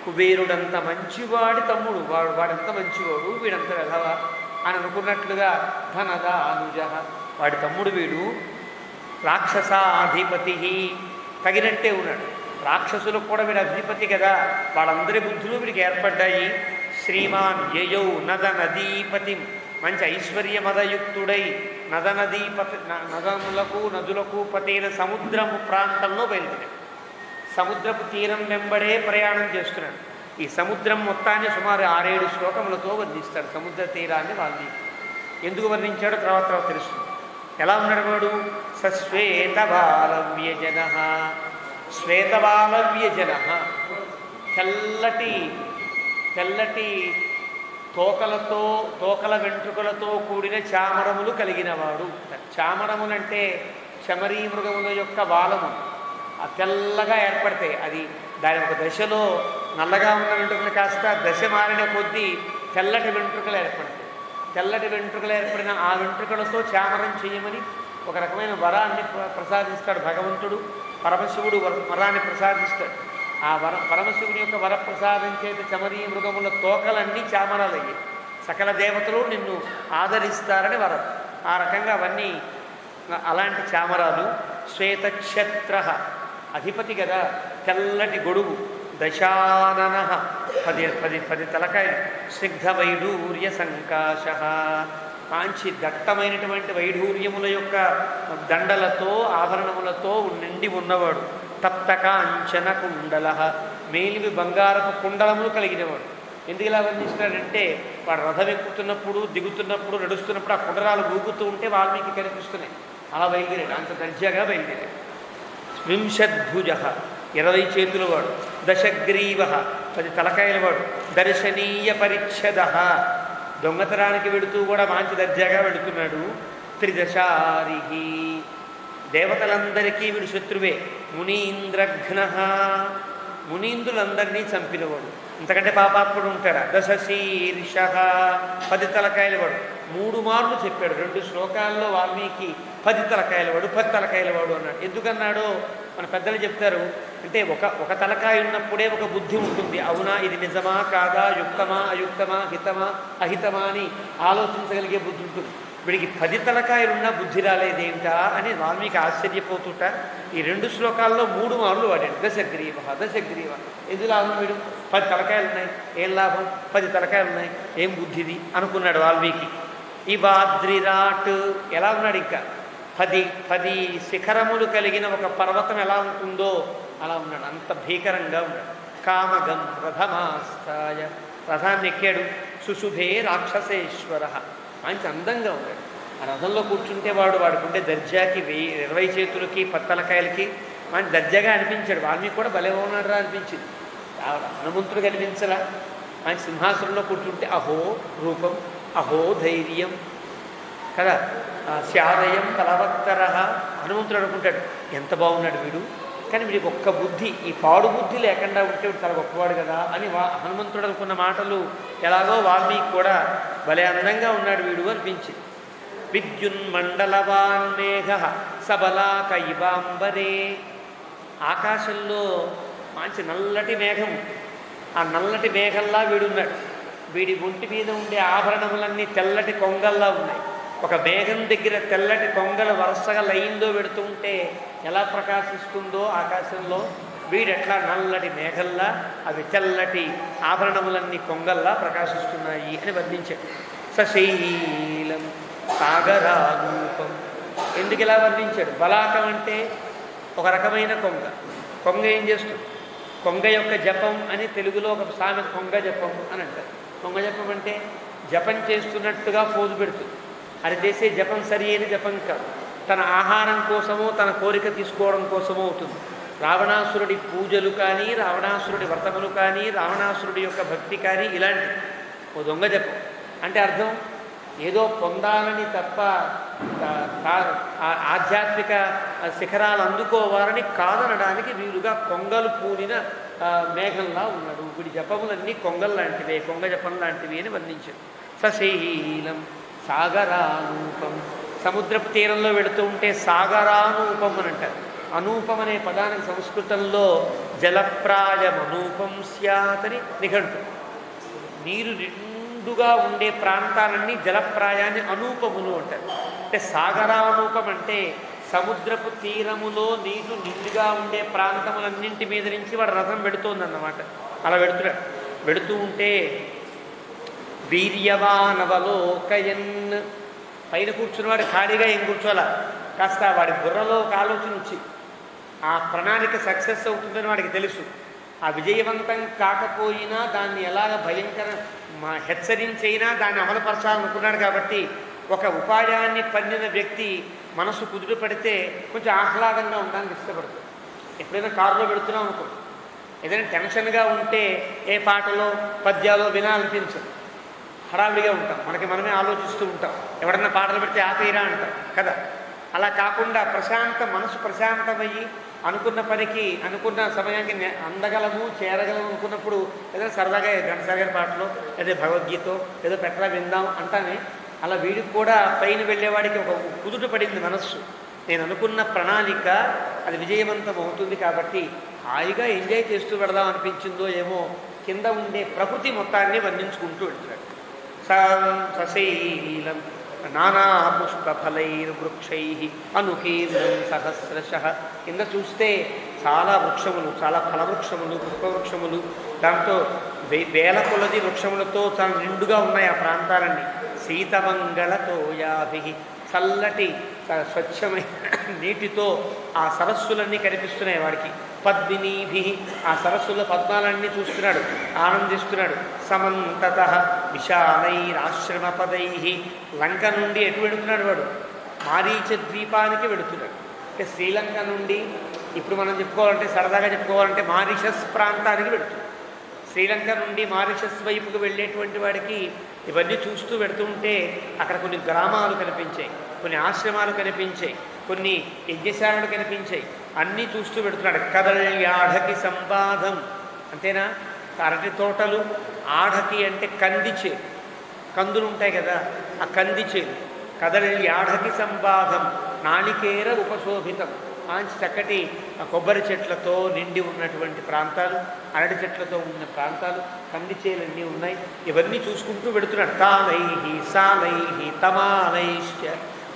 కుబేరుడంత మంచివాడి తమ్ముడు, వాడంత మంచివాడు, వీడంత వెధవ అని అనుకున్నట్లుగా ధనదానుజ, వాడి తమ్ముడు వీడు. రాక్షసాధిపతి, తగినట్టే ఉన్నాడు. రాక్షసులకు కూడా వీడు అధిపతి కదా, వాళ్ళందరి బుద్ధులు వీడికి ఏర్పడ్డాయి. శ్రీమాన్ యయౌ నద నదీపతి, మంచి ఐశ్వర్యమదయుక్తుడై నదులకు పతైన సముద్రము ప్రాంతంలో బయలుదేరాడు. సముద్రపు తీరం వెంబడే ప్రయాణం చేస్తున్నాడు. ఈ సముద్రం మొత్తాన్ని సుమారు 6-7 శ్లోకములతో వర్ణిస్తాడు సముద్ర తీరాన్ని. వాళ్ళని ఎందుకు వర్ణించాడో తర్వాత తెలుస్తుంది. ఎలా ఉన్నాడు వాడు? సశ్వేతబాలవ్యజన, శ్వేతబాలవ్యజన, తెల్లటి తోకల వెంట్రుకలతో కూడిన చామరములు కలిగినవాడు. చామరములంటే చమరీ మృగముల యొక్క బాలము తెల్లగా ఏర్పడతాయి. అది దాని ఒక దశలో నల్లగా ఉన్న వెంట్రుకలు కాస్త దశ మారిన కొద్దీ తెల్లటి వెంట్రుకలు ఏర్పడతాయి. తెల్లటి వెంట్రుకలు ఏర్పడిన ఆ వెంట్రుకలతో చామరం చేయమని ఒక రకమైన వరాన్ని ప్రసాదిస్తాడు భగవంతుడు. పరమశివుడు వరాన్ని ప్రసాదిస్తాడు. ఆ పరమశివుని యొక్క వరప్రసాదం చేత చమరీ మృగముల తోకలన్నీ చామరాలయ్యాయి. సకల దేవతలు నిన్ను ఆదరిస్తారని వరం. ఆ రకంగా అవన్నీ అలాంటి చామరాలు. శ్వేతక్షత్ర, అధిపతి కదా, తెల్లటి గొడుగు. దశానన, 10 తలకాయలు. స్నిగ్ధ వైఢూర్య సంకాశ, కాంచి దట్టమైనటువంటి వైఢూర్యముల యొక్క దండలతో ఆభరణములతో నిండి ఉన్నవాడు. తప్త కాంచన కుండల, మేలివి బంగారపు కుండలములు కలిగినవాడు. ఎందుకు ఇలా వర్ణిస్తున్నాడంటే వాడు రథం ఎక్కుతున్నప్పుడు, దిగుతున్నప్పుడు, నడుస్తున్నప్పుడు ఆ కుండరాలు ఊగుతూ ఉంటే వాల్మీకి కనిపిస్తున్నాయి. అలా బయలుదేరాడు, అంత దర్జాగా బయలుదేరాడు. వింశద్భుజ, 20 చేతుల వాడు. దశగ్రీవ, 10 తలకాయల వాడు. దర్శనీయ పరిచ్ఛద, దొంగతనానికి వెళుతూ కూడా మంచి దర్జాగా వెళుతున్నాడు. త్రిదశారి, దేవతలందరికీ వీడు శత్రువే. మునీంద్రఘ్న, మునీంద్రులందరినీ చంపినవాడు. ఇంతకంటే పాపాత్ముడు ఉంటాడా? దశశీర్ష, 10 తలకాయల వాడు. 3 మార్లు చెప్పాడు 2 శ్లోకాల్లో వాల్మీకి 10 తలకాయల వాడు, 10 తలకాయల వాడు అన్నాడు. ఎందుకన్నాడో మన పెద్దలు చెప్తారు. అంటే ఒక తలకాయ ఉన్నప్పుడే ఒక బుద్ధి ఉంటుంది. అవునా, ఇది నిజమా కాదా, యుక్తమా అయుక్తమా, హితమా అహితమా అని ఆలోచించగలిగే బుద్ధి ఉంటుంది. వీడికి 10 తలకాయలున్నా బుద్ధి రాలేదేంటా అని వాల్మీకి ఆశ్చర్యపోతుంట ఈ 2 శ్లోకాల్లో 3 మార్లు వాడాడు. దశగ్రీవ, దశగ్రీవ. ఎందుకు లాభం? వీడు 10 తలకాయలు ఉన్నాయి, ఏం లాభం? 10 తలకాయలు ఉన్నాయి, ఏం బుద్ధిది అనుకున్నాడు వాల్మీకి. ఈ వాద్రిరాట్, ఎలా ఉన్నాడు? ఇంకా 10 శిఖరములు కలిగిన ఒక పర్వతం ఎలా ఉంటుందో అలా ఉన్నాడు. అంత భీకరంగా ఉన్నాడు. కామగం రథమాస్థాయ, రథాన్ని ఎక్కాడు. సుశుభే రాక్షసేశ్వర, మంచి అందంగా ఉన్నాడు. ఆ రథంలో కూర్చుంటే వాడుకుంటే దర్జాకి 20 చేతులకి 10 తలకాయలకి మంచి దర్జాగా అనిపించాడు. వాల్మీకి కూడా భలే ఉన్నాడు రా అనిపించింది. హనుమంతుడు కనిపించలా. మంచి సింహాసనంలో కూర్చుంటే అహో రూపం, అహో ధైర్యం కదా, శారయం కలవత్తర. హనుమంతుడు అనుకుంటాడు ఎంత బాగున్నాడు వీడు, కానీ వీడికి ఒక్క బుద్ధి, ఈ పాడు బుద్ధి లేకుండా ఉంటే వీడు చాలా గొప్పవాడు కదా అని హనుమంతుడు అనుకున్న మాటలు ఎలాగో వాల్మీకి కూడా భలే అందంగా ఉన్నాడు వీడు అనిపించింది. విద్యున్మండలవాన్ మేఘ సబలాక ఇవాంబరే, ఆకాశంలో మంచి నల్లటి మేఘం. ఆ నల్లటి మేఘంలా వీడున్నాడు. వీడి ఒంటి మీద ఉండే ఆభరణములన్నీ తెల్లటి కొంగల్లా ఉన్నాయి. ఒక మేఘం దగ్గర తెల్లటి కొంగలు వరుసగా లైన్లో పెడుతూ ఉంటే ఎలా ప్రకాశిస్తుందో ఆకాశంలో, వీడెట్లా నల్లటి మేఘల్లా అవి తెల్లటి ఆభరణములన్నీ కొంగల్లా ప్రకాశిస్తున్నాయి అని వర్ణించాడు. సశైలం సాగరారూపం, ఎందుకు ఇలా వర్ణించాడు? బలాకం అంటే ఒక రకమైన కొంగ ఏం చేస్తుంది? కొంగ యొక్క జపం అని తెలుగులో ఒక సామెత, కొంగ జపం అని అంటారు. కొంగ జపం అంటే జపం చేస్తున్నట్టుగా పోజు పెడుతుంది. అది చేసే జపం సరి అయిన జపం కాదు. తన ఆహారం కోసమో తన కోరిక తీసుకోవడం కోసమో అవుతుంది. రావణాసురుడి పూజలు కానీ, రావణాసురుడి వ్రతములు కానీ, రావణాసురుడి యొక్క భక్తి కానీ ఇలాంటి ఓ దొంగ జపం. అంటే అర్థం ఏదో పొందాలని తప్ప ఆధ్యాత్మిక శిఖరాలు అందుకోవాలని కాదనడానికి వీలుగా కొంగలు పూనిన మేఘంలా ఉన్నాడు. వీడి జపములన్నీ కొంగలు లాంటివే, కొంగ జపం లాంటివి అని వర్ణించాడు. సశీలం సాగరానూపం, సముద్రపు తీరంలో వెళుతూ ఉంటే సాగరానూపం అని అంటారు. అనూపం అనే పదానికి సంస్కృతంలో జలప్రాయం అనూపం స్యాత్ అని నిఘంటు. నీరు నిండుగా ఉండే ప్రాంతాలన్నీ జలప్రాయాన్ని అనూపములు అంటారు. అంటే సాగరానూపం అంటే సముద్రపు తీరములో నీరు నిండుగా ఉండే ప్రాంతములన్నింటి మీద నుంచి వాడు రథం పెడుతోందన్నమాట. అలా వెడుతూ ఉంటే వీర్యవానవలోకయన్, పైన కూర్చున్నవాడు ఖాళీగా ఏం కూర్చోాలా, కాస్త వాడి బుర్రలో ఒక ఆలోచన వచ్చి ఆ ప్రణాళిక సక్సెస్ అవుతుందని వాడికి తెలుసు. ఆ విజయవంతం కాకపోయినా దాన్ని ఎలాగ భయంకర హెచ్చరించైనా దాన్ని అమలుపరచాలనుకున్నాడు. కాబట్టి ఒక ఉపాయాన్ని పన్నిన వ్యక్తి మనసు కుదురు పడితే కొంచెం ఆహ్లాదంగా ఉండడానికి ఇష్టపడుతుంది. ఎప్పుడైనా కారులో పెడుతున్నాం అనుకో, ఏదైనా టెన్షన్గా ఉంటే ఏ పాటలో పద్యాలో వినాలనిపించదు, హడావిడిగా ఉంటాం, మనకి మనమే ఆలోచిస్తూ ఉంటాం. ఎవడన్నా పాటలు పెడితే ఆపేరా అంటాం కదా. అలా కాకుండా మనసు ప్రశాంతమయ్యి అనుకున్న పనికి అనుకున్న సమయానికి అందగలము చేరగలము అనుకున్నప్పుడు ఏదైనా సరదాగా ఘంటసాల గారి పాటలో లేదా భగవద్గీత ఏదో పెట్టరా విందాం అంటానే, అలా వీడికి కూడా పైన వెళ్ళేవాడికి ఒక కుదుట పడింది మనస్సు. నేను అనుకున్న ప్రణాళిక అది విజయవంతం అవుతుంది కాబట్టి హాయిగా ఎంజాయ్ చేస్తూ వెళదాం అనిపించిందో ఏమో, కింద ఉండే ప్రకృతి మొత్తాన్ని వర్ణించుకుంటూ వెళ్తున్నాడు. సశైలం నానా పుష్పఫలైర్వృక్షై అనుకీర్ణం సహస్రశః. కింద చూస్తే చాలా వృక్షములు, చాలా ఫలవృక్షములు, పుష్పవృక్షములు, దాంతో వేల కొలది వృక్షములతో చాలా నిండుగా ఉన్నాయి ఆ ప్రాంతాలన్నీ. శీతమంగళతో యాభి, చల్లటి స్వచ్ఛమైన నీటితో ఆ సరస్సులన్నీ కనిపిస్తున్నాయి వాడికి. పద్మినీభి, ఆ సరస్సుల పద్మాలన్నీ చూస్తున్నాడు, ఆనందిస్తున్నాడు. సమంతత విశాలైరాశ్రమపదై, లంక నుండి ఎటు వెళుతున్నాడు వాడు? మారీచ ద్వీపానికి వెళుతున్నాడు. అంటే శ్రీలంక నుండి ఇప్పుడు మనం చెప్పుకోవాలంటే సరదాగా చెప్పుకోవాలంటే మారిషస్ ప్రాంతానికి వెళుతున్నాడు. శ్రీలంక నుండి మారిషస్ వైపుకు వెళ్ళేటువంటి వాడికి ఇవన్నీ చూస్తూ వెళుతుంటే అక్కడ కొన్ని గ్రామాలు కనిపించాయి, కొన్ని ఆశ్రమాలు కనిపించాయి, కొన్ని యజ్ఞశాలలు కనిపించాయి. అన్నీ చూస్తూ పెడుతున్నాడు. కదళ్యాఢకి సంపాదం, అంతేనా? అరటి తోటలు, ఆఢకి అంటే కందిచే, కందులు ఉంటాయి కదా, ఆ కందిచేలు. కదళ్యాఢకి సంపాదం, నాళికేర ఉపశోభితం, మంచి చక్కటి కొబ్బరి చెట్లతో నిండి ఉన్నటువంటి ప్రాంతాలు, అరటి చెట్లతో ఉన్న ప్రాంతాలు, కందిచేలన్నీ ఉన్నాయి. ఇవన్నీ చూసుకుంటూ వెడుతున్నాడు. తాలై సాలై తమాలైశ్చ,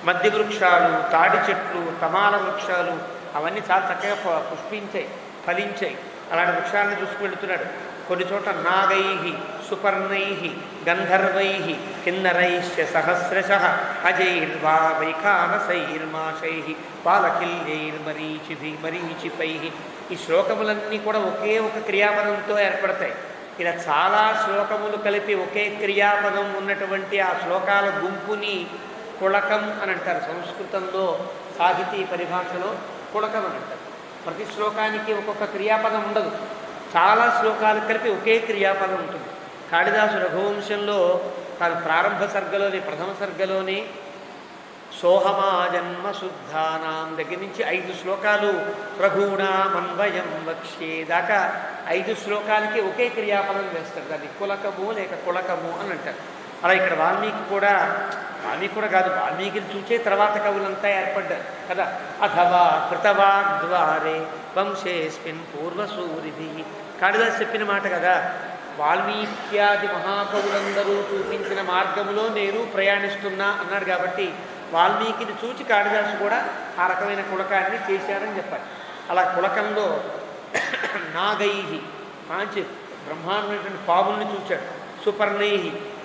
మధ్య వృక్షాలు, తాడి చెట్లు, తమాల వృక్షాలు అవన్నీ చాలా చక్కగా పుష్పించాయి, ఫలించాయి. అలాంటి వృక్షాలను చూసుకు వెళుతున్నాడు. కొన్ని చోట్ల నాగై సుపర్ణై గంధర్వై కిన్నరైశ్చ సహస్రశః అజైర్వా వైఖానసైర్మాషై పాలకిల్యైర్మరీచిపై. ఈ శ్లోకములన్నీ కూడా ఒకే ఒక క్రియాపదంతో ఏర్పడతాయి. ఇలా చాలా శ్లోకములు కలిపి ఒకే క్రియాపదం ఉన్నటువంటి ఆ శ్లోకాల గుంపుని కుళకం అని అంటారు. సంస్కృతంలో సాహితీ పరిభాషలో కుళకం అని అంటారు. ప్రతి శ్లోకానికి ఒక్కొక్క క్రియాపదం ఉండదు, చాలా శ్లోకాలు కలిపి ఒకే క్రియాపదం ఉంటుంది. కాళిదాసు రఘువంశంలో తన ప్రారంభ సర్గలోని ప్రథమ సర్గలోని సోహమా జన్మ శుద్ధానాం దగ్గర నుంచి 5 శ్లోకాలు రఘూణామన్వయం వక్ష్యే దాకా 5 శ్లోకాలకి ఒకే క్రియాపదం వేస్తారు. దాన్ని కులకము లేక కుళకము అని అంటారు. అలా ఇక్కడ వాల్మీకి కూడా కాదు, వాల్మీకిని చూచే తర్వాత కవులంతా ఏర్పడ్డారు కదా. అథవా కృతవాగ్ద్వారే వంశేస్మిన్ పూర్వసూరిభి, కాళిదాసు చెప్పిన మాట కదా. వాల్మీక్యాది మహాకవులందరూ చూపించిన మార్గములో నేను ప్రయాణిస్తున్నా అన్నాడు. కాబట్టి వాల్మీకిని చూచి కాళిదాసు కూడా ఆ రకమైన కుళకాన్ని చేశారని చెప్పాలి. అలా కుళకంలో నాగై మంచి బ్రహ్మాండమైనటువంటి పాముల్ని చూచాడు, సుపర్ణై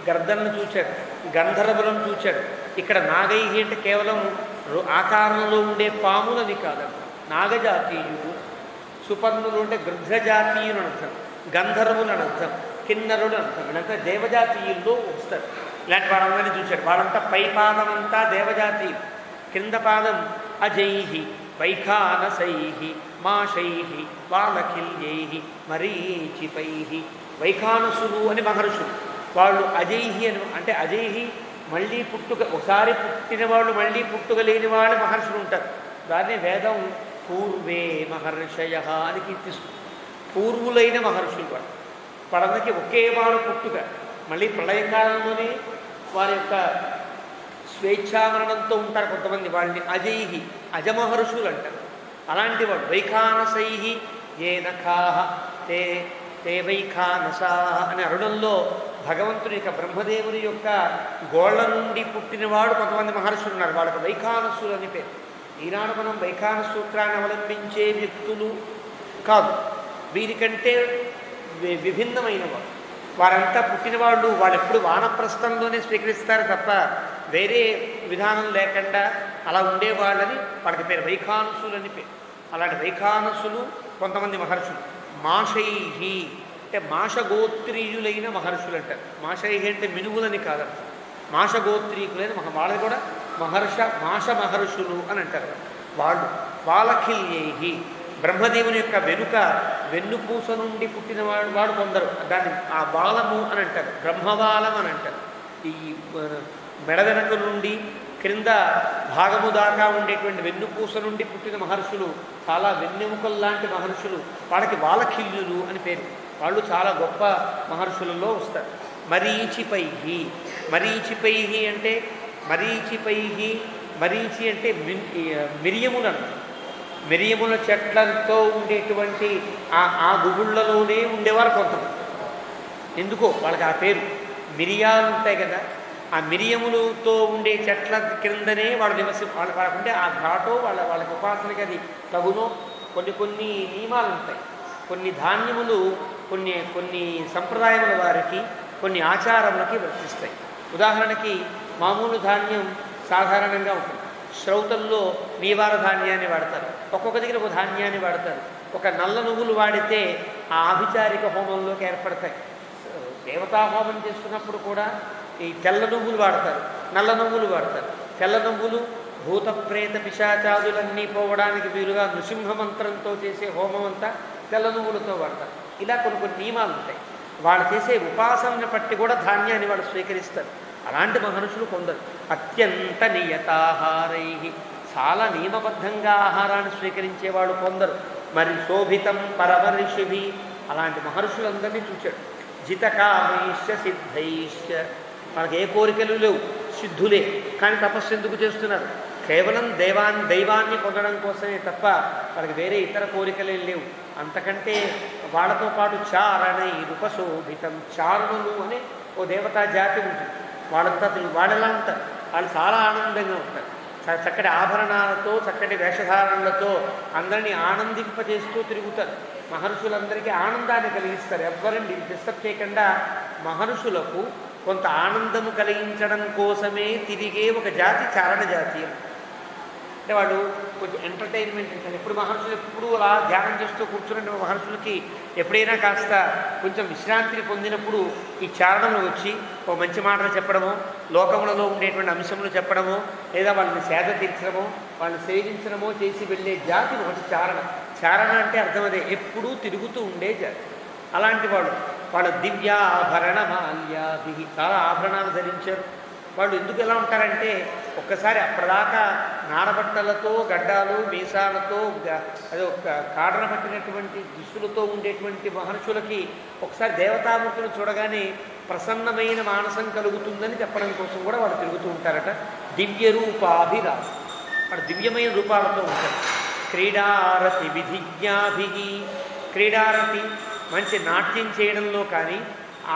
గర్దలను చూచాడు, గంధర్వులను చూచాడు. ఇక్కడ నాగై అంటే కేవలం ఆకారంలో ఉండే పాములని కాదర్థం, నాగజాతీయుడు. సుపర్ణులు అంటే గృధ్రజాతీయులు అర్థం, గంధర్వులు అని అర్థం, కిన్నరుడు అర్థం. వీళ్ళంతా దేవజాతీయుల్లో వస్తారు. ఇలాంటి వాళ్ళందరినీ చూశాడు. వాళ్ళంతా పైపాదం అంతా దేవజాతీయులు, కింద పాదం అజై వైఖానసై మాషై వాలకిల్యై మరీచిపై. వైఖానసులు అని మహర్షులు, వాళ్ళు అజై అని అంటే అజై మళ్ళీ పుట్టుక ఒకసారి పుట్టిన వాళ్ళు మళ్ళీ పుట్టుక లేని వాళ్ళు మహర్షులు ఉంటారు. దాన్ని వేదం పూర్వే మహర్షయ అని కీర్తిస్తుంది. పూర్వులైన మహర్షులు వాళ్ళు వాళ్ళందరికీ ఒకే వారు పుట్టుక. మళ్ళీ ప్రళయకాలంలోనే వారి యొక్క స్వేచ్ఛామరణంతో ఉంటారు కొంతమంది. వాళ్ళని అజైహి అజమహర్షులు అంటారు. అలాంటి వాడు వైఖానసై ఏ నఖాహ తే తే వైఖానసాహ అని అరుణంలో భగవంతుని యొక్క బ్రహ్మదేవుని యొక్క గోళ్ల నుండి పుట్టినవాడు కొంతమంది మహర్షులు ఉన్నారు. వాళ్ళకి వైఖానసులు అని పేరు. ఈనాడు మనం వైఖాన సూత్రాన్ని అవలంబించే వ్యక్తులు కాదు, వీరికంటే విభిన్నమైన వారు. వారంతా పుట్టినవాళ్ళు. వాళ్ళు ఎప్పుడు వానప్రస్థంలోనే స్వీకరిస్తారు తప్ప వేరే విధానం లేకుండా అలా ఉండేవాళ్ళని వాళ్ళకి పేరు వైఖానసులు అని పేరు. అలాంటి వైఖానసులు కొంతమంది మహర్షులు. మాషైహి అంటే మాషగోత్రీయులైన మహర్షులు అంటారు. మాషైహి అంటే మినుగులని కాదంట, మాషగోత్రీకులైన వాళ్ళని కూడా మాష మహర్షులు అని అంటారు. వాళ్ళు వాలఖిల్యేహి బ్రహ్మదేవుని యొక్క వెన్నుపూస నుండి పుట్టిన వాడు కొందరు. దాన్ని ఆ బాలము అని అంటారు, బ్రహ్మబాలం అని అంటారు. ఈ మెడ వెనక నుండి క్రింద భాగము దాకా ఉండేటువంటి వెన్నుపూస నుండి పుట్టిన మహర్షులు చాలా వెన్నెముకల్లాంటి మహర్షులు. వాళ్ళకి వాలఖిల్యులు అని పేరు. వాళ్ళు చాలా గొప్ప మహర్షులలో వస్తారు. మరీచిపైహి మరీచిపైహి అంటే మరీచి అంటే మిరియములను మిరియముల చెట్లతో ఉండేటువంటి ఆ గుబుళ్లలోనే ఉండేవారు కొంతమంది. ఎందుకో వాళ్ళకి ఆ పేరు. మిరియాలు ఉంటాయి కదా, ఆ మిరియములతో ఉండే చెట్ల క్రిందనే వాళ్ళు వాళ్ళకుంటే ఆ ఘాటో వాళ్ళకి ఉపాసనకి అది తగునో కొన్ని నియమాలు ఉంటాయి. కొన్ని ధాన్యములు కొన్ని సంప్రదాయముల వారికి కొన్ని ఆచారములకి వర్తిస్తాయి. ఉదాహరణకి మామూలు ధాన్యం సాధారణంగా ఉంటుంది. శ్రౌతంలో నీవార ధాన్యాన్ని వాడతారు, ఒక్కొక్క దగ్గర ఒక ధాన్యాన్ని వాడతారు. ఒక నల్ల నువ్వులు వాడితే ఆ ఆభిచారిక హోమంలోకి ఏర్పడతాయి. దేవతా హోమం చేస్తున్నప్పుడు కూడా ఈ తెల్ల నువ్వులు వాడతారు, నల్ల నువ్వులు వాడతారు. తెల్ల నువ్వులు భూత ప్రేత పిశాచాదులన్నీ పోవడానికి వీలుగా నృసింహ మంత్రంతో చేసే హోమం అంతా తెల్ల నువ్వులతో వాడతారు. ఇలా కొన్ని నియమాలు ఉంటాయి. వాళ్ళు చేసే ఉపాసనని బట్టి కూడా ధాన్యాన్ని వాళ్ళు స్వీకరిస్తారు. అలాంటి మహర్షులు కొందరు. అత్యంత నియతాహారై చాలా నియమబద్ధంగా ఆహారాన్ని స్వీకరించేవాడు కొందరు. మరి శోభితం పరమర్షిభి అలాంటి మహర్షులందరినీ చూశాడు. జితకామైశ్చ సిద్ధైశ్చ మనకు ఏ కోరికలు లేవు, సిద్ధులే. కానీ తపస్సు ఎందుకు చేస్తున్నారు? కేవలం దైవాన్ని పొందడం కోసమే తప్ప వాళ్ళకి వేరే ఇతర కోరికలే లేవు. అంతకంటే వాళ్ళతో పాటు చారణై రూపశోభితం చారణులు అనే ఓ దేవతా జాతి ఉంటుంది. వాళ్ళెలా ఉంటారు? వాళ్ళు చాలా ఆనందంగా ఉంటారు. చక్కటి ఆభరణాలతో చక్కటి వేషధారణలతో అందరినీ ఆనందింపజేస్తూ తిరుగుతారు. మహర్షులందరికీ ఆనందాన్ని కలిగిస్తారు. ఎవ్వరిని డిస్టర్బ్ చేయకుండా మహర్షులకు కొంత ఆనందము కలిగించడం కోసమే తిరిగే ఒక జాతి చారణ జాతీయం. అంటే వాళ్ళు కొంచెం ఎంటర్టైన్మెంట్ అంటారు. ఎప్పుడు మహర్షులు ఎప్పుడు అలా ధ్యానం చేస్తూ కూర్చున్న మహర్షులకి ఎప్పుడైనా కాస్త కొంచెం విశ్రాంతిని పొందినప్పుడు ఈ చారణలు వచ్చి ఓ మంచి మాటలు చెప్పడమో, లోకములలో ఉండేటువంటి అంశములు చెప్పడమో, లేదా వాళ్ళని సేద తీర్చడమో, వాళ్ళని సేవించడమో చేసి వెళ్ళే జాతి ఒకటి చారణ. చారణ అంటే అర్థం అదే, ఎప్పుడూ తిరుగుతూ ఉండే జాతి. అలాంటి వాళ్ళు దివ్యాభరణ మాల్యాభి చాలా ఆభరణాలు ధరించారు. వాళ్ళు ఎందుకు ఎలా ఉంటారంటే ఒక్కసారి అప్పటిదాకా నారబట్టలతో గడ్డాలు మీసాలతో అది ఒక కాడన పట్టినటువంటి దుస్తులతో ఉండేటువంటి మహర్షులకి ఒకసారి దేవతామూర్తులు చూడగానే ప్రసన్నమైన మానసం కలుగుతుందని చెప్పడం కోసం కూడా వాళ్ళు తిరుగుతూ ఉంటారట. దివ్య రూపాభిరాశ వాళ్ళు దివ్యమైన రూపాలతో ఉంటారు. క్రీడారతి విధిజ్ఞాభి క్రీడారతి మంచి నాట్యం చేయడంలో కానీ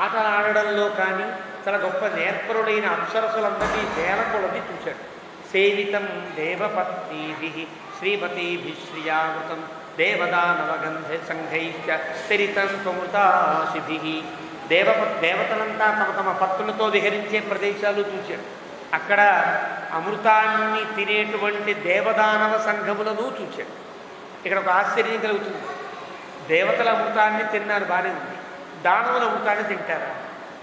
ఆటలు ఆడడంలో కానీ చాలా గొప్ప నేర్పరుడైన అప్సరసులందరినీ వేల కొలది చూశాడు. సేవితం దేవపత్నీభి శ్రీమతీభి శ్రియావృతం దేవదానవగంధ సంఘైశ్చ చరితం స్వమృతాశిభి దేవతలంతా తమ పత్తులతో విహరించే ప్రదేశాలు చూశాడు. అక్కడ అమృతాన్ని తినేటువంటి దేవదానవ సంఘములను చూశాడు. ఇక్కడ ఒక ఆశ్చర్యం కలుగుతుంది. దేవతల అమృతాన్ని తిన్నారు, బాగానే ఉంది. దానవుల అమృతాన్ని తింటారా?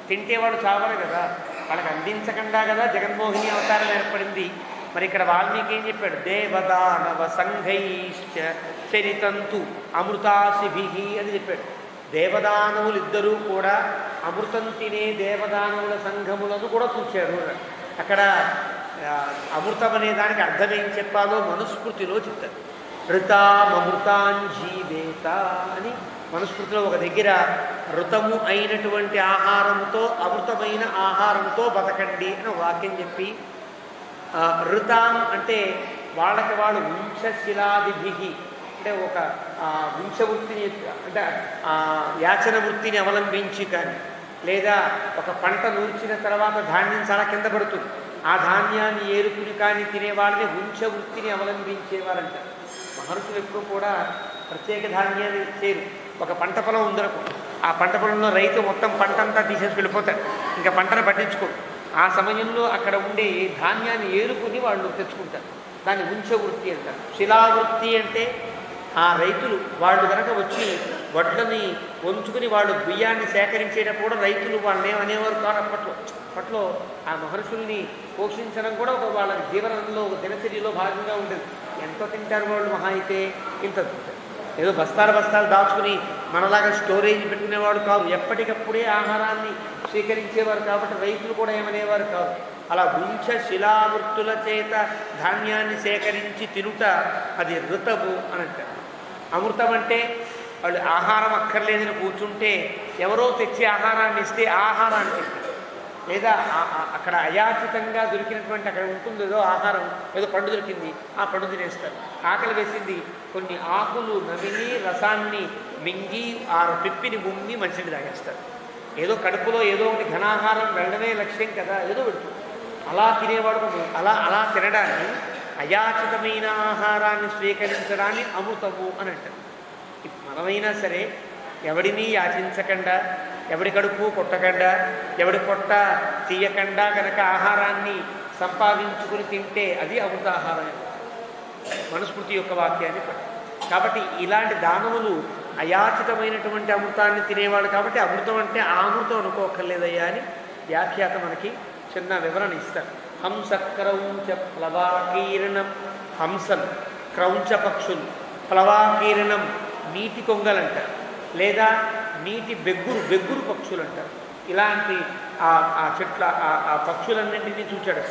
తింటేవాడు చావరు కదా, వాళ్ళకి అందించకుండా కదా జగన్మోహిని అవతారం ఏర్పడింది. మరి ఇక్కడ వాల్మీకి ఏం చెప్పాడు? దేవదానవ సంఘైశ్చ చరితంతు అమృతాశిభి అని చెప్పాడు. దేవదానవులు ఇద్దరూ కూడా అమృతం తినే దేవదానవుల సంఘములను కూడా చూశారు. అక్కడ అమృతం అనే దానికి అర్థం ఏం చెప్పాలో మనుస్మృతిలో చెప్తారు. ఋతామృతాంజీవేత అని మనుస్మృతిలో ఒక దగ్గర ఋతము అయినటువంటి ఆహారంతో అమృతమైన ఆహారంతో బతకండి అని వాక్యం చెప్పి, ఋతాం అంటే వాళ్ళకి వాళ్ళు వంశశిలాదిభి అంటే ఒక వంశవృత్తిని అంటే యాచన వృత్తిని అవలంబించి కానీ, లేదా ఒక పంట నూర్చిన తర్వాత ధాన్యం చాలా కింద పడుతుంది, ఆ ధాన్యాన్ని ఏరుకుని కానీ తినేవాళ్ళని వంశవృత్తిని అవలంబించేవారంటారు. మహర్షులు ఎప్పుడు కూడా ప్రత్యేక ధాన్యాన్ని చేరు. ఒక పంట పొలం ఉందనుకో, ఆ పంట పొలంలో రైతు మొత్తం పంట అంతా తీసేసి వెళ్ళిపోతాడు, ఇంకా పంటను పట్టించుకోడు. ఆ సమయంలో అక్కడ ఉండే ధాన్యాన్ని ఏరుకుని వాళ్ళు తెచ్చుకుంటారు. దాన్ని వంశవృత్తి అంటారు. శిలావృత్తి అంటే ఆ రైతులు వాళ్ళు కనుక వచ్చి వడ్లని వంచుకుని వాళ్ళు బియ్యాన్ని సేకరించేటప్పుడు కూడా రైతులు వాళ్ళని ఏమనేవారు కాదు. అప్పట్లో ఆ మహర్షుల్ని పోషించడం కూడా ఒక వాళ్ళ జీవనంలో ఒక దినచర్యలో భాగంగా ఉండేది. ఎంత తింటారు వాళ్ళు? మహా అయితే ఇంత తింటారు. ఏదో బస్తాలు దాచుకుని మనలాగా స్టోరేజ్ పెట్టుకునేవాడు కాదు. ఎప్పటికప్పుడే ఆహారాన్ని స్వీకరించేవారు కాబట్టి రైతులు కూడా ఏమనేవారు కాదు. అలా వంశ శిలావృత్తుల చేత ధాన్యాన్ని సేకరించి తినుట అది ఋతము అని అంటారు. అమృతం అంటే వాళ్ళు ఆహారం అక్కర్లేదని కూర్చుంటే ఎవరో తెచ్చి ఆహారాన్ని ఇస్తే ఆహారాన్ని తింటారు. లేదా అక్కడ అయాచితంగా దొరికినటువంటి అక్కడ ఉంటుంది ఏదో ఆహారం, ఏదో పండు దొరికింది, ఆ పండు తినేస్తారు. ఆకలి వేసింది, కొన్ని ఆకులు నమిలి రసాన్ని మింగి ఆ పిప్పిని గుమ్మి మంచిని తాగేస్తారు. ఏదో కడుపులో ఏదో ఒకటి ఘనాహారం వెళ్ళడమే లక్ష్యం కదా, ఏదో పెడుతుంది. అలా తినేవాడు అలా తినడాన్ని, అయాచితమైన ఆహారాన్ని స్వీకరించడాన్ని అమృతము అని అంటారు. మనమైనా సరే ఎవడిని యాచించకుండా, ఎవడి కడుపు కొట్టకుండా, ఎవడి పొట్ట తీయకుండా కనుక ఆహారాన్ని సంపాదించుకుని తింటే అది అమృతాహారం. మనుస్మృతి యొక్క వాక్యాన్ని పట్టు. కాబట్టి ఇలాంటి దానములు అయాచితమైనటువంటి అమృతాన్ని తినేవాడు కాబట్టి అమృతం అంటే ఆ అమృతం అనుకోకర్లేదయ్యా అని వ్యాఖ్యాత మనకి చిన్న వివరణ ఇస్తారు. హంస క్రౌంచ ప్లవాకీర్ణం, హంసలు క్రౌంచ పక్షులు, ప్లవాకీర్ణం నీటి కొంగలంటారు, లేదా నీటి బెగ్గురు పక్షులు అంటారు. ఇలాంటి ఆ చెట్ల ఆ పక్షులన్నింటినీ చూచాడు.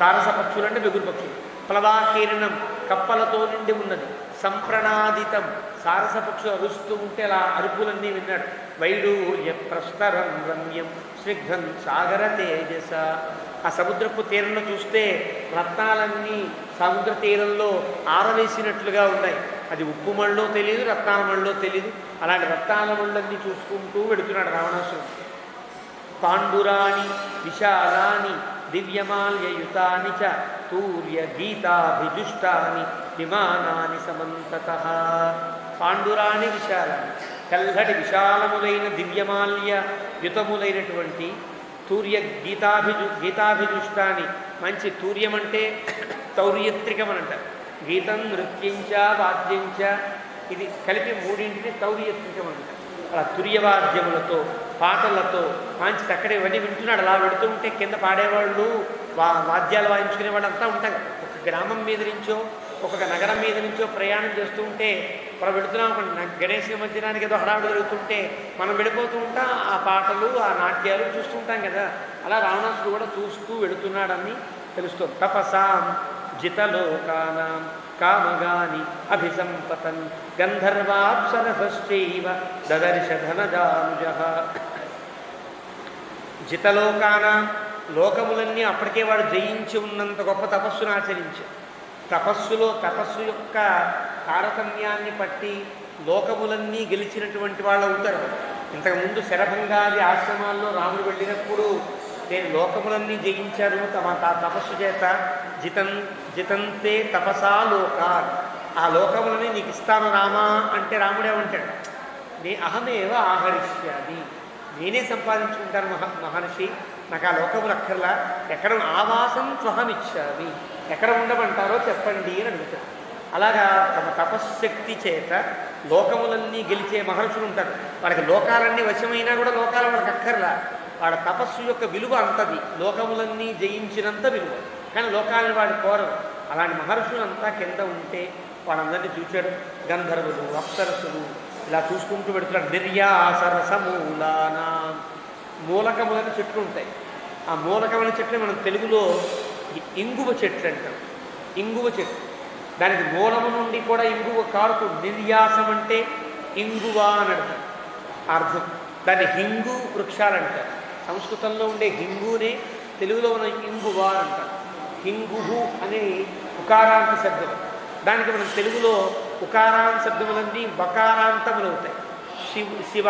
సారస పక్షులు అంటే బెగ్గురు పక్షులు. ప్లవాకీర్ణం కప్పలతో నిండి ఉన్నది. సంప్రణాదితం సారస పక్షులు అరుస్తూ ఉంటే అలా అరుపులన్నీ విన్నాడు. వైడూర్య ప్రస్తరం రమ్యం స్నిగ్ధం సాగర తేజస. ఆ సముద్రపు తీరంలో చూస్తే రత్నాలన్నీ సముద్ర తీరంలో ఆరవేసినట్లుగా ఉన్నాయి. అది ఉప్పు మళ్ళో తెలియదు, రత్నాల మళ్ళో తెలియదు. అలాంటి రత్నాల మళ్ళన్నీ చూసుకుంటూ వెడుతున్నాడు రావణాసురుడు. పాండురాణి విశాలాని దివ్యమాల్యయుతాని చ తూర్య గీతాభిజుష్టాని విమానాని సమంతతః. పాండురాణి విశాలాని, తెల్లటి విశాలములైన దివ్యమాల్య యుతములైనటువంటి తూర్య గీతాభిజుష్టాని. మంచి తూర్యం అంటే తౌర్యత్రికం అని అంటారు. గీతం నృత్యంచ వాద్యంచ ఇది కలిపి మూడింటిని తౌర్యత్రికం అంటారు. అలా తుర్యవాద్యములతో పాటలతో మంచి చక్కటి ఇవన్నీ వింటున్నాడు. అలా పెడుతూ ఉంటే కింద పాడేవాళ్ళు వాద్యాలు వాయించుకునే వాళ్ళు అంతా ఉంటారు. ఒక గ్రామం మీద నుంచో ఒక్కొక్క నగరం మీద నుంచో ప్రయాణం చేస్తూ ఉంటే మనం వెళుతున్నాం. గణేష్ నిమజ్జనానికి ఏదో హడావుడు జరుగుతుంటే మనం వెళ్ళిపోతూ ఉంటాం, ఆ పాటలు ఆ నాట్యాలు చూస్తూ ఉంటాం కదా. అలా రావణాసుడు కూడా చూస్తూ వెళుతున్నాడని తెలుస్తుంది. తపసాం జితలోకానాం కామగాని అభిసంపతన్ గంధర్వాప్సరసశ్చైవ దదర్శ ధనజానుజః. జితలోకానాం లోకములన్నీ అప్పటికే వాడు జయించి ఉన్నంత గొప్ప తపస్సును ఆచరించాడు. తపస్సు యొక్క తారతమ్యాన్ని బట్టి లోకములన్నీ గెలిచినటువంటి వాళ్ళు అవుతారు. ఇంతకుముందు శరభంగాది ఆశ్రమాల్లో రాముడు వెళ్ళినప్పుడు నేను లోకములన్నీ జయించారు తమ తపస్సు చేత. జితంతే తపసా లోకా, ఆ లోకములని నీకు ఇస్తాను రామా అంటే రాముడే ఉంటాడు. అహమేవ ఆహరిష్యామి, నేనే సంపాదించుకుంటాను మహర్షి, నాకు ఆ లోకములు అక్కర్లా. ఎక్కడ ఆవాసం త్వహమిచ్చామి, ఎక్కడ ఉండమంటారో చెప్పండి అని అడుగుతారు. అలాగా తమ తపశ్శక్తి చేత లోకములన్నీ గెలిచే మహర్షులు ఉంటారు. వాళ్ళకి లోకాలన్నీ వశమైనా కూడా లోకాలు వాళ్ళకి అక్కర్లా. వాళ్ళ తపస్సు యొక్క విలువ అంతది, లోకములన్నీ జయించినంత విలువ. కానీ లోకాలను వాడు కోరరు. అలాంటి మహర్షులంతా కింద ఉంటే వాళ్ళందరినీ చూశాడు. గంధర్వులు, అప్సరసులు ఇలా చూసుకుంటూ పెడుతున్నాడు. నిర్యాసరసమూలానా, మూలకములని చెట్లు ఉంటాయి. ఆ ఆ మూలకమల చెట్లే మనం తెలుగులో ఇంగువ చెట్లు అంటాం. ఇంగువ చెట్టు, దానికి మూలము నుండి కూడా ఇంగువ కారుతూ, నిర్యాసం అంటే ఇంగువ అని అర్థం. అర్థం దాన్ని హింగు వృక్షాలు అంటారు. సంస్కృతంలో ఉండే హింగునే తెలుగులో మనం ఇంగువ అంటాం. హింగుహు అనే ఉకారాంత శబ్దం. దానికి మనం తెలుగులో ఉకారాంత శబ్దములన్నీ బకారాంతములు అవుతాయి. శివ,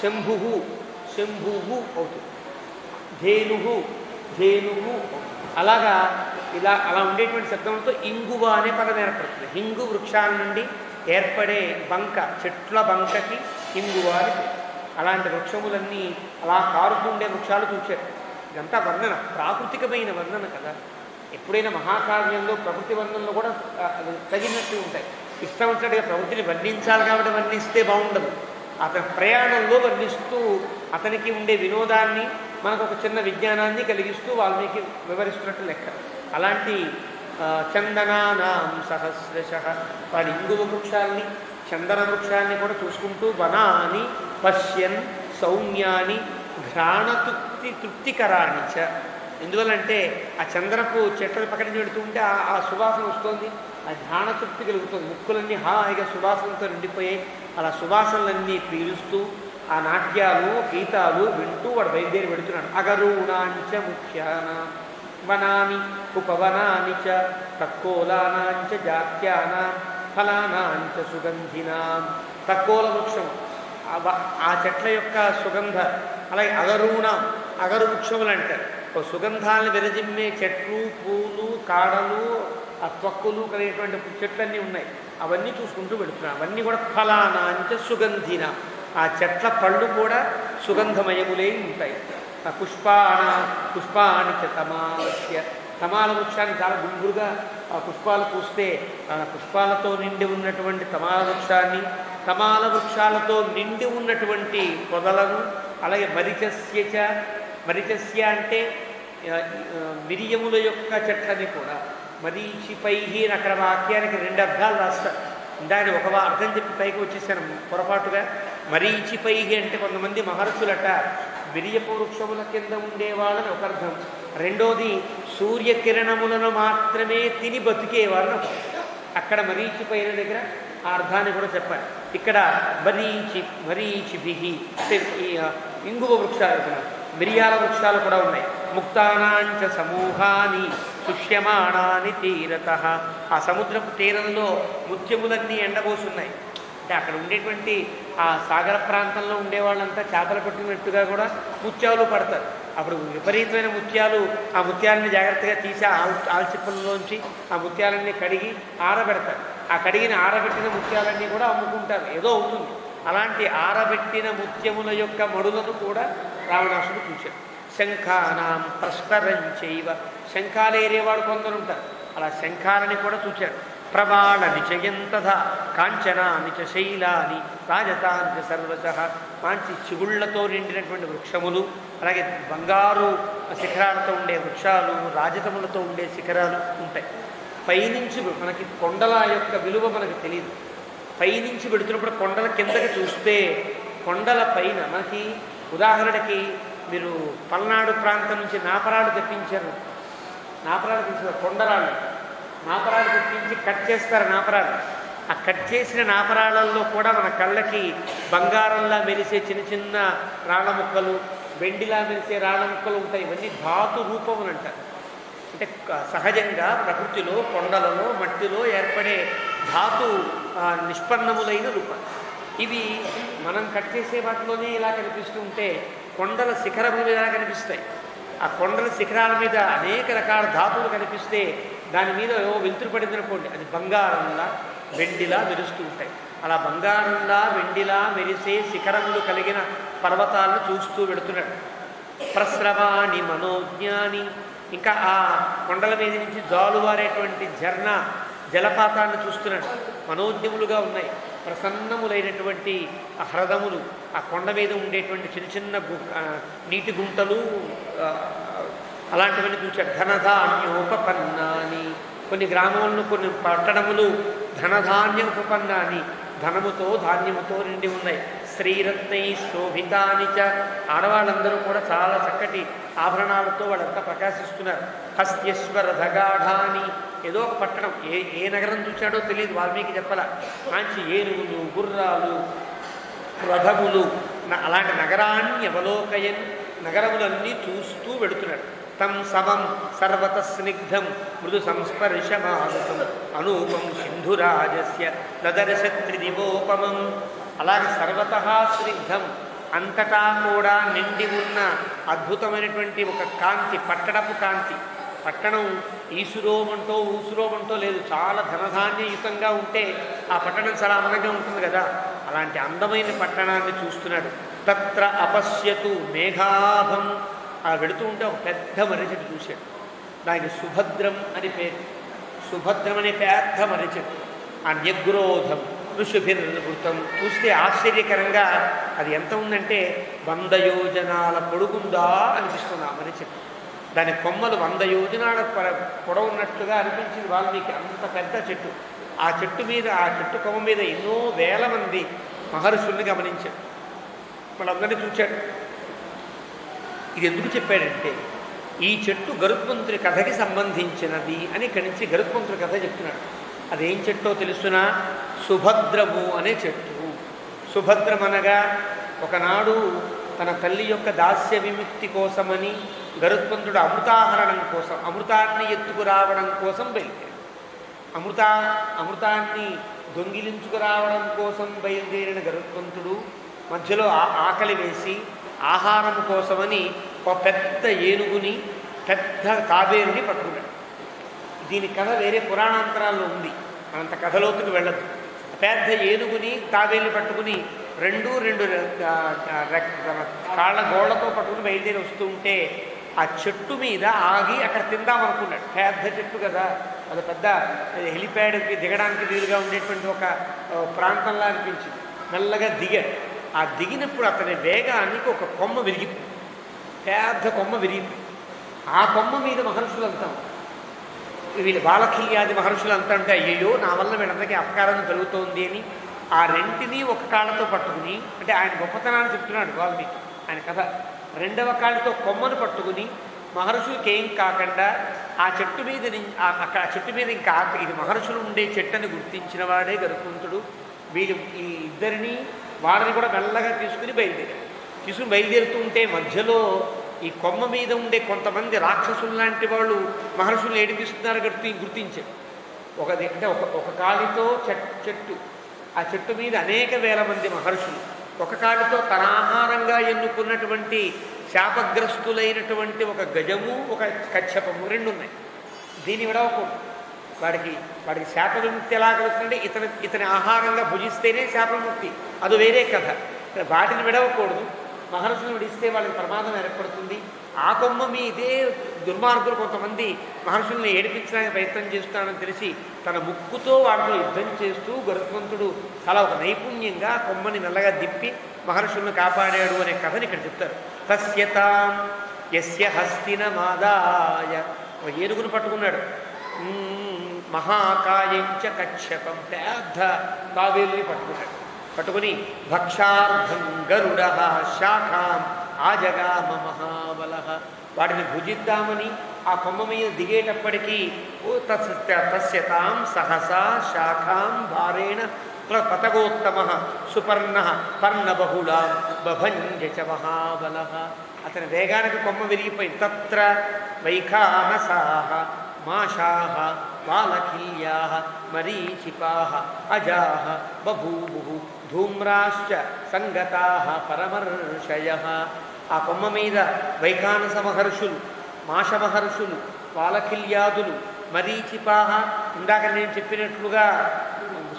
శంభు, శంభువు అవుతుంది. ధేనువు, ధేనువు. అలాగా అలా ఉండేటువంటి శబ్దంతో ఇంగువ అనే పదం ఏర్పడుతుంది. హింగు వృక్షాల నుండి ఏర్పడే బంక, చెట్ల బంకకి ఇంగువ అని. అలాంటి వృక్షములన్నీ అలా కారుతుండే వృక్షాలు చూశారు. ఇదంతా వర్ణన, ప్రాకృతికమైన వర్ణన కదా. ఎప్పుడైనా మహాకావ్యంలో ప్రకృతి వర్ణనలో కూడా తగినట్టు ఉంటాయి. ఇష్టం వచ్చినట్టుగా ప్రకృతిని వర్ణించాలి కాబట్టి వర్ణిస్తే బాగుండదు. అతని ప్రయాణంలో వర్ణిస్తూ అతనికి ఉండే వినోదాన్ని, మనకు ఒక చిన్న విజ్ఞానాన్ని కలిగిస్తూ వాల్మీకి వివరిస్తున్నట్టు లెక్క. అలాంటి చందనానాం సహస్రశ, వాడి ఇంగువ వృక్షాల్ని, చందన వృక్షాన్ని కూడా చూసుకుంటూ వనాని పశ్యన్ సౌమ్యాని తృప్తికరాణి చ. ఎందువల్లంటే ఆ చంద్రపు చెట్ల పక్కన నుంచి పెడుతూ ఉంటే ఆ సువాసన వస్తుంది, ఆ ఘ్రాణ తృప్తి కలుగుతుంది. ముక్కులన్నీ హాయిగా సువాసనతో నిండిపోయాయి. అలా సువాసనలన్నీ పీలుస్తూ ఆ నాట్యాలు గీతాలు వింటూ వాడు బయలుదేరి పెడుతున్నాడు. అగరూణాంచ ముఖ్యానా వనాని ఉపవనాని చ తక్కోలానాంచ జాత్యానాం ఫలానాంచ సుగంధినాం. తక్కోల వృక్షం ఆ చెట్ల యొక్క సుగంధ. అలాగే అగరూణం, అగరు వృక్షములు అంటారు. సుగంధాలను విరజిమ్మే చెట్లు, పూలు, కాడలు, ఆ త్వక్కులు కలిగేటువంటి చెట్లన్నీ ఉన్నాయి. అవన్నీ చూసుకుంటూ పెడుతున్నాం. అవన్నీ కూడా ఫలానాంచ సుగంధిన, ఆ చెట్ల పళ్ళు కూడా సుగంధమయములే ఉంటాయి. పుష్పాని చ తమాలస్య, తమాల వృక్షాన్ని చాలా గుంపురుగా ఆ పుష్పాలు పూస్తే ఆ పుష్పాలతో నిండి ఉన్నటువంటి తమాల వృక్షాన్ని, తమాల వృక్షాలతో నిండి ఉన్నటువంటి పొదలను, అలాగే మరిచస్య అంటే మిరియముల యొక్క చెట్లని కూడా, మరీచిపై అని అక్కడ వాక్యానికి 2 అర్థాలు రాస్తారు. దాని ఒక అర్థం చెప్పి పైకి వచ్చేసాను పొరపాటుగా. మరీచిపై అంటే కొంతమంది మహర్షులట మిరియపు వృక్షముల కింద ఉండేవాళ్ళని ఒక అర్థం. రెండోది సూర్యకిరణములను మాత్రమే తిని బతికేవాళ్ళని ఒక. అక్కడ మరీచిపైన దగ్గర ఆ అర్థాన్ని కూడా చెప్పాలి. ఇక్కడ మరీచిభి ఇంగువ వృక్షాలు, మిరియాల వృక్షాలు కూడా ఉన్నాయి. ముక్తానాంచ సమూహాని సుష్యమాణాని తీరత, ఆ సముద్రపు తీరంలో ముత్యములన్నీ ఎండబోసున్నాయి. అంటే అక్కడ ఉండేటువంటి ఆ సాగర ప్రాంతంలో ఉండేవాళ్ళంతా చేపలు పట్టినట్టుగా కూడా ముత్యాలు పడతారు. అప్పుడు విపరీతమైన ముత్యాలు, ఆ ముత్యాలని జాగ్రత్తగా తీసి ఆల్చిప్పల్లోంచి ఆ ముత్యాలన్నీ కడిగి ఆరబెడతారు. ఆ కడిగిన ఆరబెట్టిన ముత్యాలన్నీ కూడా అమ్ముకుంటారు, ఏదో అవుతుంది. అలాంటి ఆరబెట్టిన ముత్యముల యొక్క మడులను కూడా రావణాసుడు చూశాడు. శంఖానాం ప్రస్తరంచైవ, శంఖాలు ఏరేవాడు కొందరు ఉంటారు, అలా శంఖాలని కూడా చూశాడు. ప్రబాళని చయంతథా కాంచనాని చ శైలాని రాజతాని సర్వశ, మంచి చిగుళ్లతో నిండినటువంటి వృక్షములు, అలాగే బంగారు శిఖరాలతో ఉండే వృక్షాలు, రాజతములతో ఉండే శిఖరాలు ఉంటాయి. పైనుంచి మనకి కొండల యొక్క విలువ మనకు తెలియదు. పైనుంచి పెడుతున్నప్పుడు కొండల కిందకి చూస్తే కొండల పైన మనకి, ఉదాహరణకి మీరు పల్నాడు ప్రాంతం నుంచి నాపరాడు తెప్పించారు, కొండరాళ్ళు నాపరాలు తెప్పించి కట్ చేస్తారు నాపరాలు. ఆ కట్ చేసిన నాపరాళ్ళల్లో కూడా మన కళ్ళకి బంగారంలా మెరిసే చిన్న చిన్న రాళ్ళ ముక్కలు, వెండిలా మెరిసే రాళ్ళ ముక్కలు ఉంటాయి. ఇవన్నీ ధాతు రూపములు అంటారు. అంటే సహజంగా ప్రకృతిలో కొండలలో మట్టిలో ఏర్పడే ధాతు నిష్పన్నములైన రూపాలు ఇవి. మనం కట్ చేసే వాటిలోనే ఇలా కనిపిస్తూ ఉంటే కొండల శిఖరముల మీద ఎలా కనిపిస్తాయి? ఆ కొండల శిఖరాల మీద అనేక రకాల ధాతువులు కనిపిస్తే దాని మీద వెలుతురు పడింది అనుకోండి, అది బంగారంలా వెండిలా మెరుస్తూ ఉంటాయి. అలా బంగారంలా వెండిలా మెరిసే శిఖరములు కలిగిన పర్వతాలను చూస్తూ వెడుతున్నాడు. ప్రస్రవాణి మనోజ్ఞాని, ఇంకా ఆ కొండల మీద నుంచి జాలువారేటువంటి జలపాతాన్ని చూస్తున్నాడు. మనోజ్ఞములుగా ఉన్నాయి, ప్రసన్నములైనటువంటి ఆ హ్రదములు, ఆ కొండ మీద ఉండేటువంటి చిన్న చిన్న నీటి గుంటలు, అలాంటివన్నీ చూశాడు. ధనధాన్యోపపన్నాని, కొన్ని గ్రామాలను కొన్ని పట్టణములు ధనధాన్యోపపన్నాని, ధనముతో ధాన్యముతో నిండి ఉన్నాయి. శ్రీరత్నై శోభితాని చ, ఆడవాళ్ళందరూ కూడా చాలా చక్కటి ఆభరణాలతో వాళ్ళంతా ప్రకాశిస్తున్నారు. హస్త్యశ్వరథగాఢాని, ఏదో ఒక పట్టణం, ఏ నగరం చూశాడో తెలియదు, వాల్మీకి చెప్పాల. మంచి ఏనుగులు, గుర్రాలు, రథములు, అలాంటి నగరాన్ని అవలోకయన్, నగరములన్నీ చూస్తూ వెడుతున్నాడు. తం సమం సర్వత స్నిగ్ధం మృదు సంస్పర్శమానుతం అనూపం సింధురాజస్య దదర్శ త్రిదివోపమం. అలాగే సర్వత స్నిగ్ధం, అంతటా కూడా నిండి ఉన్న అద్భుతమైనటువంటి ఒక కాంతి, పట్టణపు కాంతి. పట్టణం ఈసురోమంటో ఊసురోమంటో లేదు, చాలా ధనధాన్యయుతంగా ఉంటే ఆ పట్టణం చాలా అందంగా ఉంటుంది కదా, అలాంటి అందమైన పట్టణాన్ని చూస్తున్నాడు. తత్ర అపశ్యతు మేఘాభం, ఆ వెళుతూ ఉంటే ఒక పెద్ద మర్రి చెట్టు చూశాడు. దానికి సుభద్రం అని పేరు. సుభద్రం అనే పెద్ద మర్రి చెట్టు. ఆ న్యగ్రోధం ఋషుభిర్వృతం, చూస్తే ఆశ్చర్యకరంగా అది ఎంత ఉందంటే 100 యోజనాల పొడుగుందా అనిపిస్తుంది ఆ మర్రి చెట్టు. దాని కొమ్మలు 100 యోజనాల పొడవున్నట్లుగా అనిపించింది వాల్మీకి. అంత పెద్ద చెట్టు. ఆ చెట్టు మీద, ఆ చెట్టు కొమ్మ మీద ఎన్నో వేల మంది మహర్షుల్ని గమనించాడు. వాళ్ళందరినీ చూశాడు. ఇది ఎందుకు చెప్పాడంటే, ఈ చెట్టు గరుత్మంతుడి కథకి సంబంధించినది అని ఇక్కడి నుంచి గరుత్మంతుడి కథ చెప్తున్నాడు. అదేం చెట్టో తెలుసునా? సుభద్రము అనే చెట్టు. సుభద్రం అనగా ఒకనాడు తన తల్లి యొక్క దాస్య విముక్తి కోసమని గరుత్మంతుడు అమృతాహరణం కోసం, అమృతాన్ని ఎత్తుకురావడం కోసం బయలుదేరాడు. అమృతాన్ని దొంగిలించుకురావడం కోసం బయలుదేరిన గరుత్మంతుడు మధ్యలో ఆకలి వేసి ఆహారం కోసమని ఒక పెద్ద ఏనుగుని, పెద్ద తాబేరుని పట్టుకున్నాడు. దీని కథ వేరే పురాణాంతరాల్లో ఉంది, అంత కథలోతుకు వెళ్ళదు. పెద్ద ఏనుగుని తాబేరుని పట్టుకుని రెండు కాళ్ళ గోళ్లతో పట్టుకుని బయలుదేరి వస్తూ ఉంటే ఆ చెట్టు మీద ఆగి అక్కడ తిందామనుకున్నాడు. పెద్ద చెట్టు కదా, అది పెద్ద హెలిప్యాడ్కి దిగడానికి వీలుగా ఉండేటువంటి ఒక ప్రాంతంలా అనిపించింది. మెల్లగా దిగాడు. ఆ దిగినప్పుడు అతని వేగానికి ఒక కొమ్మ విరిగిపోయింది, పెద్ద కొమ్మ విరిగిపోయింది. ఆ కొమ్మ మీద మహర్షులంతా, వీళ్ళు బాలకిల్యాది మహర్షులంతా ఉంటే అయ్యో నా వల్ల వీళ్ళందరికీ అపకారం కలుగుతోంది అని ఆ రెంటిని ఒక కాళ్ళతో పట్టుకుని, అంటే ఆయన గొప్పతనాన్ని చెప్తున్నాడు వాల్మీకి ఆయన కథ. రెండవ కాళ్ళతో కొమ్మను పట్టుకుని మహర్షులకి ఏం కాకుండా ఆ చెట్టు మీద అక్కడ చెట్టు మీద ఇంకా ఇది మహర్షులు ఉండే చెట్టుని గుర్తించిన వాడే గరుత్మంతుడు. వీళ్ళు ఈ ఇద్దరిని వాళ్ళని కూడా మెల్లగా తీసుకుని బయలుదేరుతూ ఉంటే మధ్యలో ఈ కొమ్మ మీద ఉండే కొంతమంది రాక్షసులు లాంటి వాళ్ళు మహర్షులు ఏడిపిస్తున్నారు గుర్తించారు. అంటే ఒక కాలితో చెట్టు, ఆ చెట్టు మీద అనేక వేల మంది మహర్షులు, ఒక కాలితో తన ఆహారంగా ఎన్నుకున్నటువంటి శాపగ్రస్తులైనటువంటి ఒక గజము, ఒక కచ్చపము, 2 ఉన్నాయి. దీన్ని విడవకూడదు. వాడికి శాప విముక్తి ఎలా కలుగుతుందంటే ఇతని ఆహారంగా భుజిస్తేనే శాపవిముక్తి, అది వేరే కథ. వాటిని విడవకూడదు. మహర్షులను విడిస్తే వాళ్ళకి ప్రమాదం ఏర్పడుతుంది. ఆ కొమ్మ మీదే దుర్మార్గులు కొంతమంది మహర్షుల్ని ఏడిపించడానికి ప్రయత్నం చేస్తానని తెలిసి తన ముక్కుతో వాటితో యుద్ధం చేస్తూ గరుత్మంతుడు చాలా ఒక నైపుణ్యంగా కొమ్మని మెల్లగా దిప్పి మహర్షులను కాపాడాడు అనే కథని ఇక్కడ చెప్తారు. తస్యతాం యస్య హస్తినమాదాయ, ఒక ఏనుగును పట్టుకున్నాడు. మహాకాయంచ కచ్చపం, పెద్ద తాబేలుని పట్టుకుని భక్షార్థం గరుడ శాఖాం ఆజగామ మహాబల, వాటిని భుజిద్దామని ఆ కొమ్మ మీద దిగేటప్పటికీ తస్యతాం సహసా శాఖాం భారేణ పతగోత్తమ సుపర్ణ పర్ణబహుళాం బభంజ చ మహాబల. అతని వేగానికి కొమ్మ విరిగిపోయింది. తత్ర వైఖానసాః మాషాః బాలఖీయాః మరీచిపాః అజాః బభూవుః ధూమ్రాశ్చ సంగతాః పరమర్షయః. ఆ కొమ్మ మీద వైఖానస మహర్షులు, మాష మహర్షులు, బాలఖిల్యాదులు, మరీచిపాః, ఇందాక నేను చెప్పినట్లుగా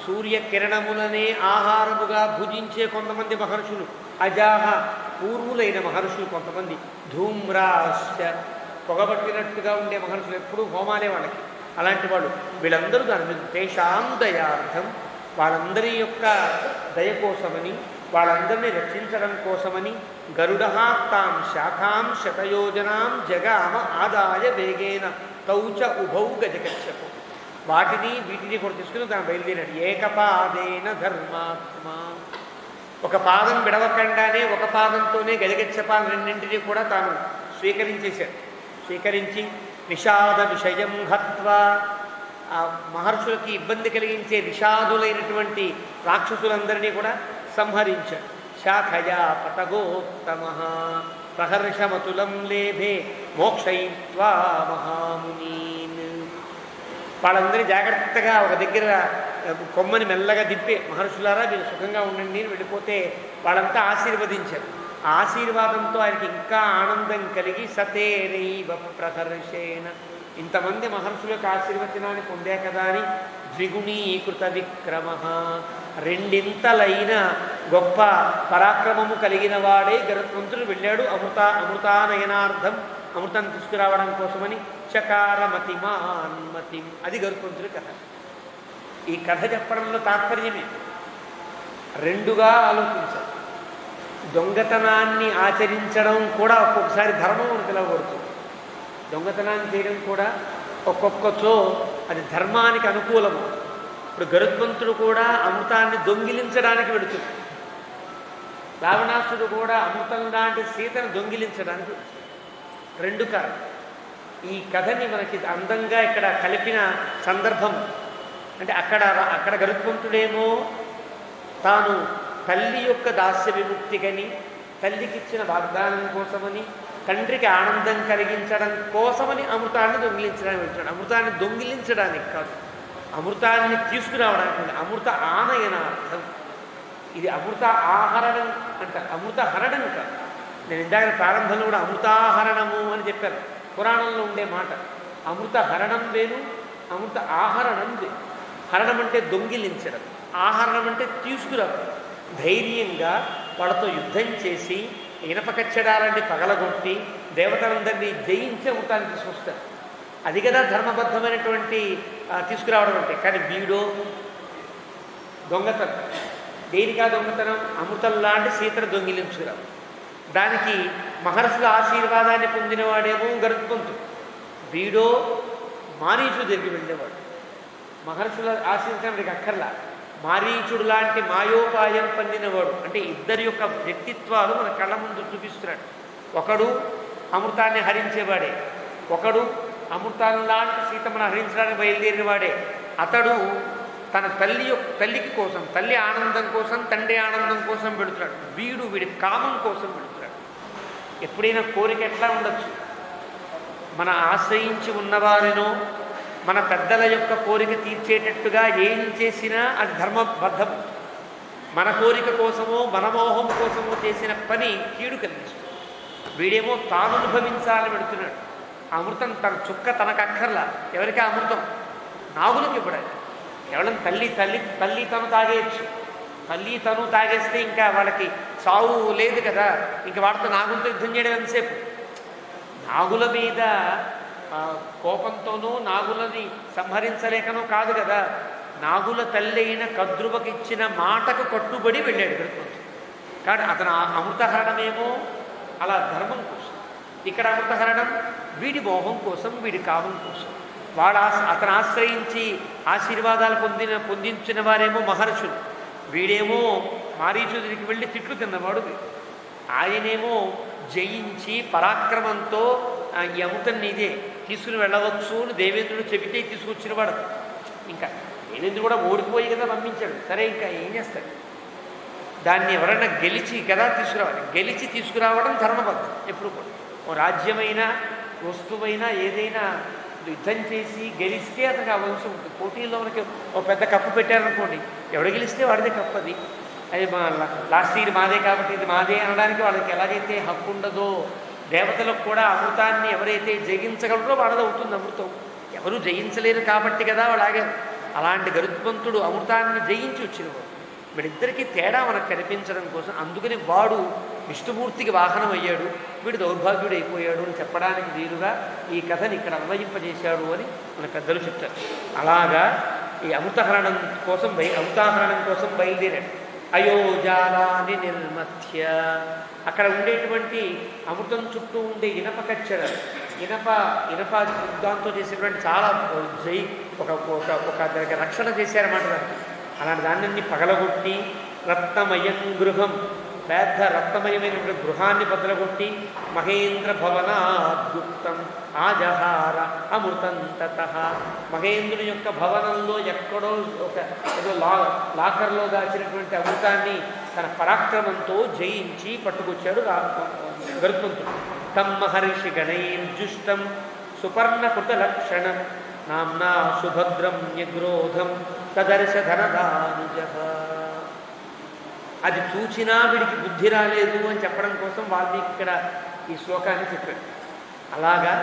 సూర్యకిరణములనే ఆహారముగా భుజించే కొంతమంది మహర్షులు, అజాహ పూర్వులైన మహర్షులు కొంతమంది, ధూమ్రాశ్చ పొగబట్టినట్టుగా ఉండే మహర్షులు, ఎప్పుడూ హోమాలే వాళ్ళకి, అలాంటి వాళ్ళు, వీళ్ళందరూ దాని మీద తేషాం దయార్థం, వాళ్ళందరి యొక్క దయ కోసమని, వాళ్ళందరినీ రక్షించడం కోసమని గరుడః తాం శాఖాం శతయోజనాం జగామ ఆదాయ వేగేన తౌచ ఉభౌ గజకచ్చపు, వీటిని కూడా తీసుకుని తాను బయలుదేరాడు. ఏకపాదేన ధర్మాత్మ, ఒక పాదం విడవకుండానే ఒక పాదంతోనే గజగచ్చపాలు రెండింటినీ కూడా తాను స్వీకరించేశాడు. స్వీకరించి నిషాద విషయం హత్వా, ఆ మహర్షులకి ఇబ్బంది కలిగించే నిషాదులైనటువంటి రాక్షసులందరినీ కూడా సంహరించాడు. శాఖయా పతగోత్తమ ప్రహర్షమతులం లేభే మోక్షయిత్వా మహామునీన్. వాళ్ళందరినీ జాగ్రత్తగా ఒక దగ్గర కొమ్మని మెల్లగా దిప్పే, మహర్షులారా మీరు సుఖంగా ఉండండి అని వెళ్ళిపోతే వాళ్ళంతా ఆశీర్వదించారు. ఆ ఆశీర్వాదంతో ఆయనకి ఇంకా ఆనందం కలిగి సతేనైవ ప్రహర్షేణ, ఇంతమంది మహర్షుల యొక్క ఆశీర్వచనాన్ని పొందే కదా అని ద్విగుణీకృత విక్రమ, రెండింతలైన గొప్ప పరాక్రమము కలిగిన వాడే గరుత్మంతుడు వెళ్ళాడు అమృతానయనార్థం, అమృతం తీసుకురావడం కోసమని. చకారమతిమాన్మతి, అది గరుత్మంతుడి కథ. ఈ కథ చెప్పడంలో తాత్పర్యమే రెండుగా ఆలోచించాలి. దొంగతనాన్ని ఆచరించడం కూడా ఒక్కొక్కసారి ధర్మం అని పిలవబడుతుంది. దొంగతనాన్ని చేయడం కూడా ఒక్కొక్కచో అది ధర్మానికి అనుకూలము. ఇప్పుడు గరుత్మంతుడు కూడా అమృతాన్ని దొంగిలించడానికి వెడుతుంది. రావణాసుడు కూడా అమృతం లాంటి సీతను దొంగిలించడానికి. రెండు కాదు. ఈ కథని మనకి అందంగా ఇక్కడ కలిపిన సందర్భం అంటే అక్కడ గరుత్మంతుడేమో తాను తల్లి యొక్క దాస్య విముక్తికని, తల్లికిచ్చిన వాగ్దానం కోసమని, తండ్రికి ఆనందం కలిగించడం కోసమని అమృతాన్ని దొంగిలించడానికి వెళ్తాడు. అమృతాన్ని దొంగిలించడానికి కాదు, అమృతాన్ని తీసుకురావడానికి. అమృత ఆనయనార్థం. ఇది అమృత ఆహరణం అంట, అమృత హరణం కాదు. నేను ఇందాక ప్రారంభంలో కూడా అమృతాహరణము అని చెప్పాను. పురాణంలో ఉండే మాట. అమృత హరణం వేరు, అమృత ఆహరణం వేరు. హరణం అంటే దొంగిలించడం, ఆహరణం అంటే తీసుకురావడం. ధైర్యంగా వాళ్ళతో యుద్ధం చేసి ఇనప కచ్చడాలన్నీ పగలగొట్టి దేవతలందరినీ జయించి అమృతాన్ని తీసుకొస్తారు. అది కదా ధర్మబద్ధమైనటువంటి తీసుకురావడం అంటే. కానీ వీడో దొంగతనం. దేనికా దొంగతనం? అమృతం లాంటి సీతను దొంగిలించుకురావు. దానికి మహర్షుల ఆశీర్వాదాన్ని పొందినవాడేమో గరుత్మంతుడు. వీడో మారీచుడు దగ్గరికి వెళ్ళేవాడు. మహర్షుల ఆశీర్వాదానికి అక్కర్లా, మారీచుడు లాంటి మాయోపాయం పొందినవాడు. అంటే ఇద్దరి యొక్క వ్యక్తిత్వాలు మన కళ్ళ ముందు చూపిస్తున్నాడు. ఒకడు అమృతాన్ని హరించేవాడే, ఒకడు అమృతాన్ని లాంటి సీతమ్మను హరించడానికి బయలుదేరిన వాడే. అతడు తన తల్లికి కోసం, తల్లి ఆనందం కోసం, తండ్రి ఆనందం కోసం పెడుతున్నాడు. వీడి కామం కోసం పెడుతున్నాడు. ఎప్పుడైనా కోరిక ఎట్లా ఉండొచ్చు? మన ఆశ్రయించి ఉన్నవారినో మన పెద్దల యొక్క కోరిక తీర్చేటట్టుగా ఏం చేసినా అది ధర్మబద్ధం. మన కోరిక కోసమో మన మోహం కోసమో చేసిన పని కీడు కలిగిస్తుంది. వీడేమో తాను అనుభవించాలని పెడుతున్నాడు. అమృతం తన చుక్క తనకు అక్కర్లా. ఎవరికి అమృతం? నాగులకు ఇవ్వడానికి. కేవలం తల్లి తను తాగేయచ్చు. తల్లి తను తాగేస్తే ఇంకా వాళ్ళకి చావు లేదు కదా. ఇంకా వాడితో నాగులతో యుద్ధం చేయడం ఎంతసేపు? నాగుల మీద కోపంతోనూ నాగులని సంహరించలేకనో కాదు కదా. నాగుల తల్లి అయిన కద్రువకిచ్చిన మాటకు కట్టుబడి వెళ్ళాడు గరుత్మంతుడు. కానీ అతను అమృతహరణమేమో అలా ధర్మం కోసం, ఇక్కడ అమృతహరణం వీడి మోహం కోసం, వీడి కామం కోసం. అతను ఆశ్రయించి ఆశీర్వాదాలు పొందించిన వారేమో మహర్షులు. వీడేమో మారీచుడికి వెళ్ళి తిట్లు తిన్నవాడు. ఆయనేమో జయించి పరాక్రమంతో ఈ అమృతం నీదే తీసుకుని వెళ్ళవచ్చు అని దేవేంద్రుడు చెబితే తీసుకొచ్చినవాడు. ఇంకా దేవేంద్రుడు కూడా ఓడిపోయి కదా పంపించాడు. సరే ఇంకా ఏం చేస్తాడు? దాన్ని ఎవరైనా గెలిచి కదా తీసుకురావాలి. గెలిచి తీసుకురావడం ధర్మబద్ధం ఎప్పుడు కూడా. ఓ రాజ్యమైనా వస్తువైనా ఏదైనా యుద్ధం చేసి గెలిస్తే అతనికి ఆ వంశం ఉంటుంది. పోటీల్లో మనకి ఒక పెద్ద కప్పు పెట్టారనుకోండి, ఎవడు గెలిస్తే వాడిదే కప్పు. అది మా లాస్ట్ ఇయర్ మాదే కాబట్టి ఇది మాదే అనడానికి వాళ్ళకి ఎలాగైతే హక్కు ఉండదో, దేవతలకు కూడా అమృతాన్ని ఎవరైతే జయించగలరో వాళ్ళది అవుతుంది అమృతం. ఎవరు జయించలేరు కాబట్టి కదా అలాగే. అలాంటి గరుత్మంతుడు అమృతాన్ని జయించి వచ్చినవాడు. వీడిద్దరికీ తేడా మనకు కనిపించడం కోసం, అందుకని వాడు విష్ణుమూర్తికి వాహనం అయ్యాడు, వీడు దౌర్భాగ్యుడు అయిపోయాడు అని చెప్పడానికి వీలుగా ఈ కథని ఇక్కడ అన్వయింపజేశాడు అని మన పెద్దలు చెప్తారు. అలాగా ఈ అమృతహరణం కోసం బయలుదేరాడు. అయోజాలాన్ని నిర్మథ్య, అక్కడ ఉండేటువంటి అమృతం చుట్టూ ఉండే ఇనప కచ్చడలు, ఇనప దాంతో చేసేటువంటి చాలా ఒక దానికి రక్షణ చేశారన్నమాట. దానికి అలాంటి దాన్ని పగలగొట్టి రత్నమయం గృహం, పెద్ద రత్నమయమైన గృహాన్ని బద్దలగొట్టి మహేంద్ర భవనాద్గుప్తం ఆజహార అమృతం తతః. మహేంద్రుని యొక్క భవనంలో ఎక్కడో ఒక ఏదో లాకర్లో దాచినటువంటి అమృతాన్ని తన పరాక్రమంతో జయించి పట్టుకొచ్చాడు గరుత్మంతుడు. తం మహర్షి గణైర్జుష్టం సుపర్ణకృత లక్షణం నామ్నా సుభద్రం న్యగ్రోధం తదర్శ ధనదానుజః. అది చూచినా వీడికి బుద్ధి రాలేదు అని చెప్పడం కోసం వాల్మీకి ఇక్కడ ఈ శ్లోకాన్ని చెప్పాడు. అలాగా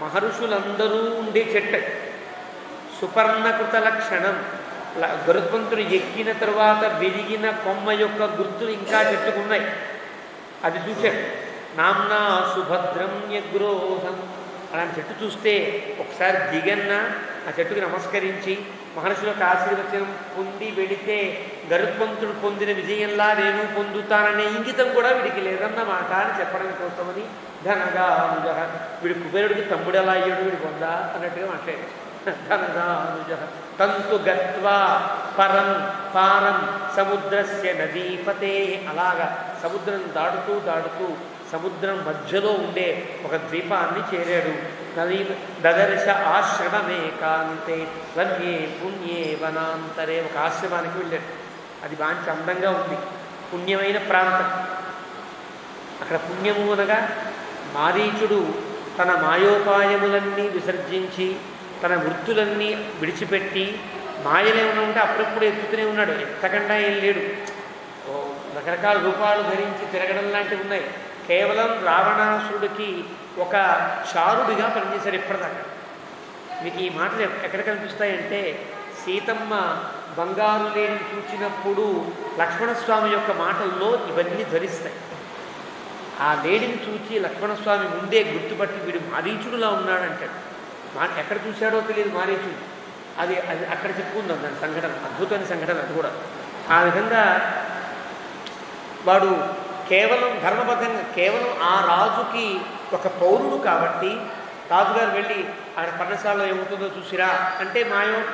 మహర్షులందరూ ఉండే చెట్టు సుపర్ణకృత లక్షణం. గరుత్మంతుడు ఎక్కిన తరువాత విరిగిన కొమ్మ యొక్క గుర్తులు ఇంకా చెట్టుకున్నాయి, అది చూశాడు. నామ్నా సుభద్రం న్యగ్రోధం. అలాంటి చెట్టు చూస్తే ఒకసారి దిగన్నా ఆ చెట్టుకి నమస్కరించి మహర్షులకు ఆశీర్వచనం పొంది వెళితే గరుత్మంతుడు పొందిన విజయంలా నేను పొందుతాననే ఇంగితం కూడా వీడికి లేదన్నమాట అని చెప్పడం కోసమని ధనగానుజ. వీడి కుబేరుడికి తమ్ముడు ఎలా అయ్యాడు వీడి పొందా అన్నట్టుగా మాట్లాడాడు. ధనగానుజ తంతు గత్వా పరం పారం సముద్రస్య నదీపతే. అలాగా సముద్రం దాటుతూ దాటుతూ సముద్రం మధ్యలో ఉండే ఒక ద్వీపాన్ని చేరాడు. నదీ దదర్శ ఆశ్రమమేకాంతే వన్యే పుణ్యే వనాంతరే. ఒక ఆశ్రమానికి వెళ్ళాడు. అది మంచి అందంగా ఉంది, పుణ్యమైన ప్రాంతం. అక్కడ పుణ్యము అనగా మారీచుడు తన మాయోపాయములన్నీ విసర్జించి తన వృత్తులన్నీ విడిచిపెట్టి మాయలేమన్నా ఉంటే అప్పుడప్పుడు ఎత్తుతూనే ఉన్నాడు, ఎత్తకుండా ఏం లేడు. రకరకాల రూపాలు ధరించి తిరగడం లాంటివి ఉన్నాయి. కేవలం రావణాసురుడికి ఒక చారుడిగా పనిచేశాడు ఇప్పటిదాకా. మీకు ఈ మాటలు ఎక్కడ కనిపిస్తాయంటే సీతమ్మ బంగారు లేడిని చూచినప్పుడు లక్ష్మణస్వామి యొక్క మాటల్లో ఇవన్నీ ధరిస్తాయి. ఆ లేడిని చూచి లక్ష్మణస్వామి ముందే గుర్తుపట్టి వీడు మారీచుడులా ఉన్నాడంటాడు. ఎక్కడ చూశాడో తెలియదు మారీచుడు. అది అది అక్కడ చెప్పుకుందాం దాని సంఘటన, అద్భుతమైన సంఘటన అది కూడా. ఆ విధంగా వాడు కేవలం ధర్మబద్ధంగా కేవలం ఆ రాజుకి ఒక పౌరుడు కాబట్టి రాజుగారు వెళ్ళి అక్కడ పర్ణశాలలో ఏమవుతుందో చూసిరా అంటే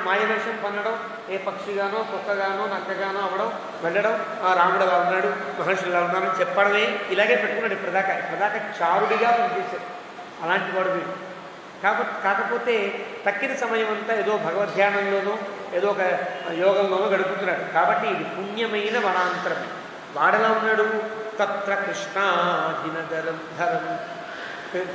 మాయవేషం పన్నడం, ఏ పక్షిగానో కుక్కగానో నక్కగానో అవ్వడం, వెళ్ళడం, రాముడు అలా ఉన్నాడు మహర్షులు ఉన్నారని చెప్పడమే ఇలాగే పెట్టుకున్నాడు ఇప్పటిదాకా చారుడిగా పనిచేశాడు. అలాంటి వాడు వీడు. కాకపోతే తక్కిన సమయం అంతా ఏదో భగవద్ధ్యానంలోనో ఏదో ఒక యోగంలోనో గడుపుతున్నాడు. కాబట్టి ఇది పుణ్యమైన వనాంతరం. వాడలా ఉన్నాడు తత్ర కృష్ణాజినధరం ధరం.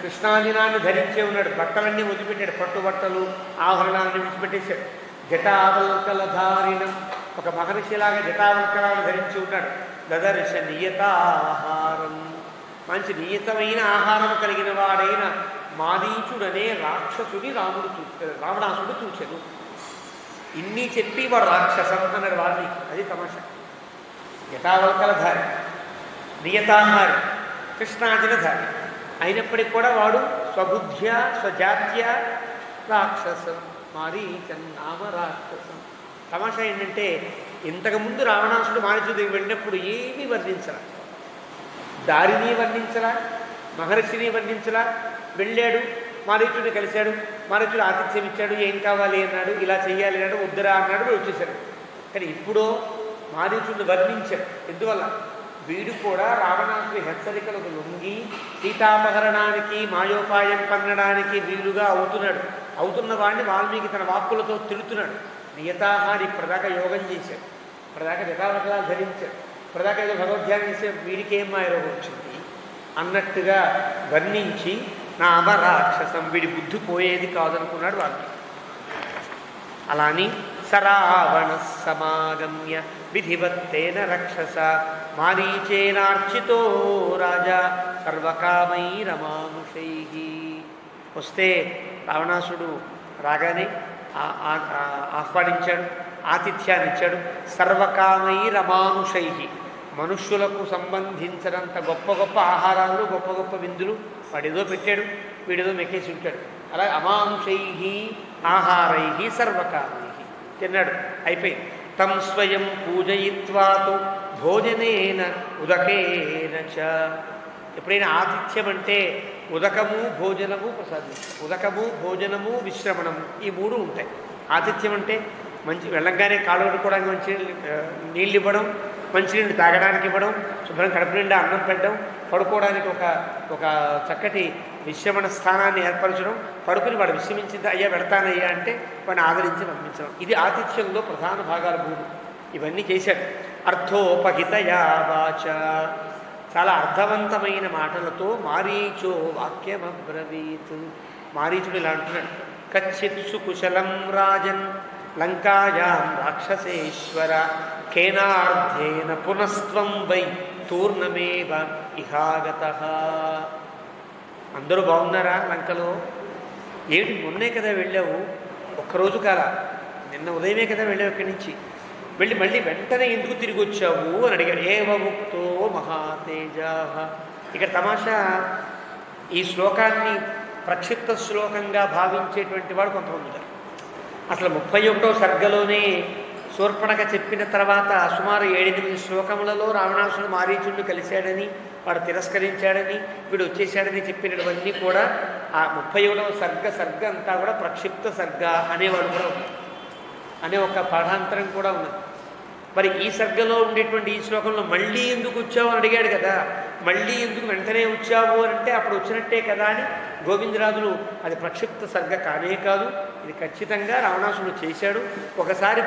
కృష్ణాజినాన్ని ధరించే ఉన్నాడు. బట్టలన్నీ వదిలిపెట్టాడు, పట్టుబట్టలు ఆభరణాన్ని విడిచిపెట్టేశాడు. జటావల్కలధారిణం, ఒక మహర్షిలాగా జటావల్కలాన్ని ధరించి ఉన్నాడు. దదర్శ నియతాహారం, మంచి నియతమైన ఆహారం కలిగిన వాడైన మారీచుడనే రాక్షసుని రావణాసుడు చూశాడు. ఇన్ని చెప్పి వాడు రాక్షసం అన్నాడు వాల్మీకి. అది తమాషా. జటావల్కలధారి, నియతాహారి, కృష్ణాజినధారి అయినప్పటికీ కూడా వాడు స్వబుద్ధ్య స్వజాత్య రాక్షసం, మారీచన్ నామ రాక్షసం. తమాషా ఏంటంటే ఇంతకుముందు రావణాసుడు మారీచుడి దగ్గరికి వెళ్ళినప్పుడు ఏమీ వర్ణించరా, దారిని వర్ణించరా, మహర్షిని వర్ణించరా. వెళ్ళాడు, మారీచుడిని కలిశాడు, మారీచుడు ఆతిథ్యం ఇచ్చాడు, ఏం కావాలి అన్నాడు, ఇలా చెయ్యాలి అన్నాడు, వద్దురా అన్నాడు, వచ్చేసాడు. కానీ ఇప్పుడు మారీచుడిని వర్ణించాడు. ఎందువల్ల వీడు కూడా రావణాసుడి హెచ్చరికలకు లొంగి సీతాపహరణానికి మాయోపాయం పన్నడానికి వీలుగా అవుతున్న వాడిని వాల్మీకి తన వాక్కులతో తిడుతున్నాడు. నియతాహారి ఇప్పటిదాకా యోగం చేశాడు, ఇప్పటిదాకా జటావల్కలాలు ధరించాడు, ఇప్పటిదాకా ఏదో భగవద్ధ్యానం చేసే వీడికేం మాయరోగం వచ్చింది అన్నట్టుగా వర్ణించి నా అమరాక్షసం, వీడి బుద్ధి పోయేది కాదనుకున్నాడు వాల్మీకి. అలా అని సరావణ సమాగమ్య విధివత్తేన రక్షస మారీచేనార్చితో రాజా సర్వకామైరమానుషై. వస్తే రావణాసుడు రాగానే ఆహ్వానించాడు, ఆతిథ్యాన్ని ఇచ్చాడు. సర్వకామైరమానుషై, మనుష్యులకు సంబంధించినంత గొప్ప గొప్ప ఆహారాలు, గొప్ప గొప్ప విందులు వాడేదో పెట్టాడు, వీడేదో మెక్కేసి ఉంటాడు. అలాగే అమానుషై ఆహారై సర్వకామై తిన్నాడు, అయిపోయింది. తం స్వయం పూజయిత్వాతు భోజనేన ఉదకేన చ. ఎప్పుడైనా ఆతిథ్యం అంటే ఉదకము భోజనము ప్రసాదించడం, ఉదకము భోజనము విశ్రమణము, ఈ మూడు ఉంటాయి. ఆతిథ్యం అంటే మంచి వెళ్ళంగానే కాళ్ళు కడుక్కోవడానికి మంచి నీళ్ళు ఇవ్వడం, మంచినీళ్ళు తాగడానికి ఇవ్వడం, శుభ్రం కడుపు నిండా అన్నం పెట్టడం, పడుకోవడానికి ఒక చక్కటి విశ్రమణ స్థానాన్ని ఏర్పరచడం, పడుకుని వాడు విశ్రమించింది అయ్యా పెడతానయ్యా అంటే వాడిని ఆదరించి పంపించడం. ఇది ఆతిథ్యంలో ప్రధాన భాగాలు 3. ఇవన్నీ చేశాడు. అర్థోపహితయా వాచ, చాలా అర్థవంతమైన మాటలతో మారీచో వాక్యమబ్రవీత్. మారీచుడు ఇలా అంటున్నాడు, కచ్చిత్సు కుశలం రాజన్ లంకాయాం రాక్షసేశ్వర కేనార్థేన పునస్త్వం వై తూర్ణమేవ ఇహాగతః. అందరూ బాగున్నారా లంకలో? ఏమిటి మొన్నే కదా వెళ్ళావు, ఒక్కరోజు కాల, నిన్న ఉదయమే కదా వెళ్ళావు ఇక్కడి నుంచి, వెళ్ళి మళ్ళీ వెంటనే ఎందుకు తిరిగి వచ్చావు అని అడిగాడు. ఏవముక్తో మహాతేజా. ఇక్కడ తమాషా, ఈ శ్లోకాన్ని ప్రక్షిప్త శ్లోకంగా భావించేటువంటి వాడు కొంతమంది ఉంటారు. అసలు 31వ సర్గలోనే శూర్పణఖ చెప్పిన తర్వాత సుమారు 7-8 శ్లోకములలో రావణాసురుడు మారీచుడిని కలిశాడని, వాడు తిరస్కరించాడని, వీడు వచ్చేసాడని చెప్పినవన్నీ కూడా ఆ 31వ సర్గ అంతా కూడా ప్రక్షిప్త సర్గ అనేవాడు కూడా ఉన్నారు, అనే ఒక పాఠాంతరం కూడా ఉన్నది. మరి ఈ సర్గలో ఉండేటువంటి ఈ శ్లోకంలో మళ్ళీ ఎందుకు వచ్చావు అని అడిగాడు కదా, మళ్ళీ ఎందుకు వెంటనే వచ్చావు అని అంటే అప్పుడు వచ్చినట్టే కదా అని గోవిందరాజులు అది ప్రక్షిప్త సర్గ కానే కాదు, ఇది ఖచ్చితంగా రావణాసురుడు చేశాడు. ఒకసారి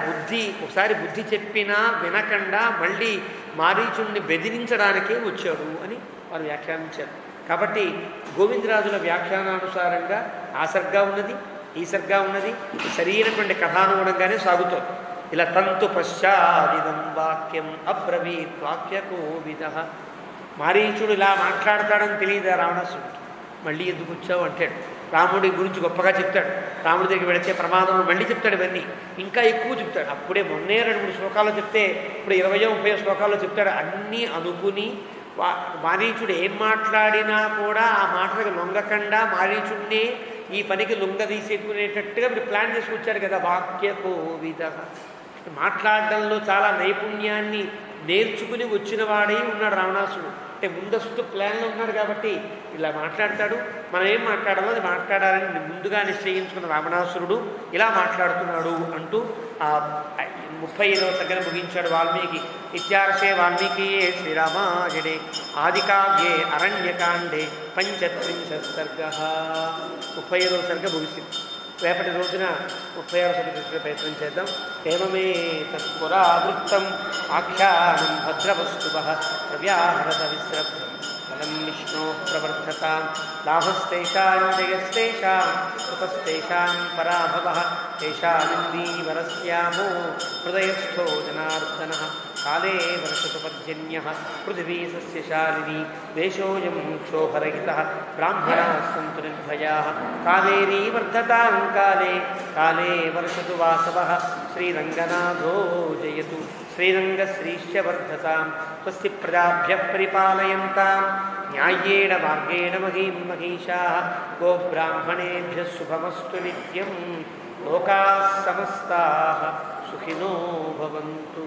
బుద్ధి చెప్పినా వినకుండా మళ్ళీ మారీచుడిని బెదిరించడానికే వచ్చాడు అని వారు వ్యాఖ్యానించారు. కాబట్టి గోవిందరాజుల వ్యాఖ్యానానుసారంగా ఆ సర్గ ఉన్నది, ఈ సర్గ ఉన్నది, సరైనటువంటి కథానుగుణంగానే సాగుతోంది. ఇలా తంతు పశ్చాదిదం వాక్యం అబ్రవీత్ వాక్యకోవిద. మారీచుడు ఇలా మాట్లాడతాడని తెలియదా రావణాసురుడికి, మళ్ళీ ఎందుకు వచ్చావు అంటాడు. రాముడి గురించి గొప్పగా చెప్తాడు, రాముడి దగ్గరికి వెళితే ప్రమాదం మళ్ళీ చెప్తాడు, ఇవన్నీ ఇంకా ఎక్కువ చెప్తాడు. అప్పుడే మొన్నే 2-3 శ్లోకాల్లో చెప్తే ఇప్పుడు 20-30 శ్లోకాల్లో చెప్తాడు. అన్నీ అనుకుని మారీచుడు ఏం మాట్లాడినా కూడా ఆ మాటలకు లొంగకుండా మారీచుడినే ఈ పనికి లొంగదీసేసుకునేటట్టుగా మీరు ప్లాన్ చేసుకొచ్చాడు కదా. వాక్యకోవిద, మాట్లాడడంలో చాలా నైపుణ్యాన్ని నేర్చుకుని వచ్చిన వాడే ఉన్నాడు రావణాసుడు. అంటే ముందస్తు ప్లాన్లో ఉన్నాడు కాబట్టి ఇలా మాట్లాడతాడు. మనం ఏం మాట్లాడాలో అది మాట్లాడాలని ముందుగా నిశ్చయించుకున్న రావణాసురుడు ఇలా మాట్లాడుతున్నాడు అంటూ ఆ 35వ సర్గను ముగించాడు వాల్మీకి. ఇత్యార్షే వాల్మీకి శ్రీరామాయణే ఆదికావ్యే అరణ్యకాండే 35 సర్గ. 35వ సర్గ ముగిసింది. రేపటి రోజున 36వ సర్గ చూసే ప్రయత్నం చేద్దాం. ఏమమే తత్పురావృత్తం ఆఖ్యానం భద్రవస్తుభః ప్రవ్యాహరత విశ్రబ్ధం ఫలం విష్ణో ప్రవర్ధతాం లాభస్తేషాం జయస్తేషాం కృతస్తేషాం పరాభవః తేషామిందీవరస్యామో హృదయస్థో జనార్దనః కాలే వర్షతు పర్జన్యః పృథివీ సస్యశాలినీ దేశోऽयं క్షోభరహితః బ్రాహ్మణాः సంతు నిర్భయాः కావేరీ వర్ధతాం కాలే కాలే వర్షతు వాసవః శ్రీరంగనాథో జయతు శ్రీరంగశ్రీశ్చ వర్ధతాం స్వస్తి ప్రజాభ్యః పరిపాలయంతాం న్యాయేణ మార్గేణ మహీం మహీషాः గోబ్రాహ్మణేభ్యः శుభమస్తు నిత్యం లోకాः సమస్తాः సుఖినో భవంతు.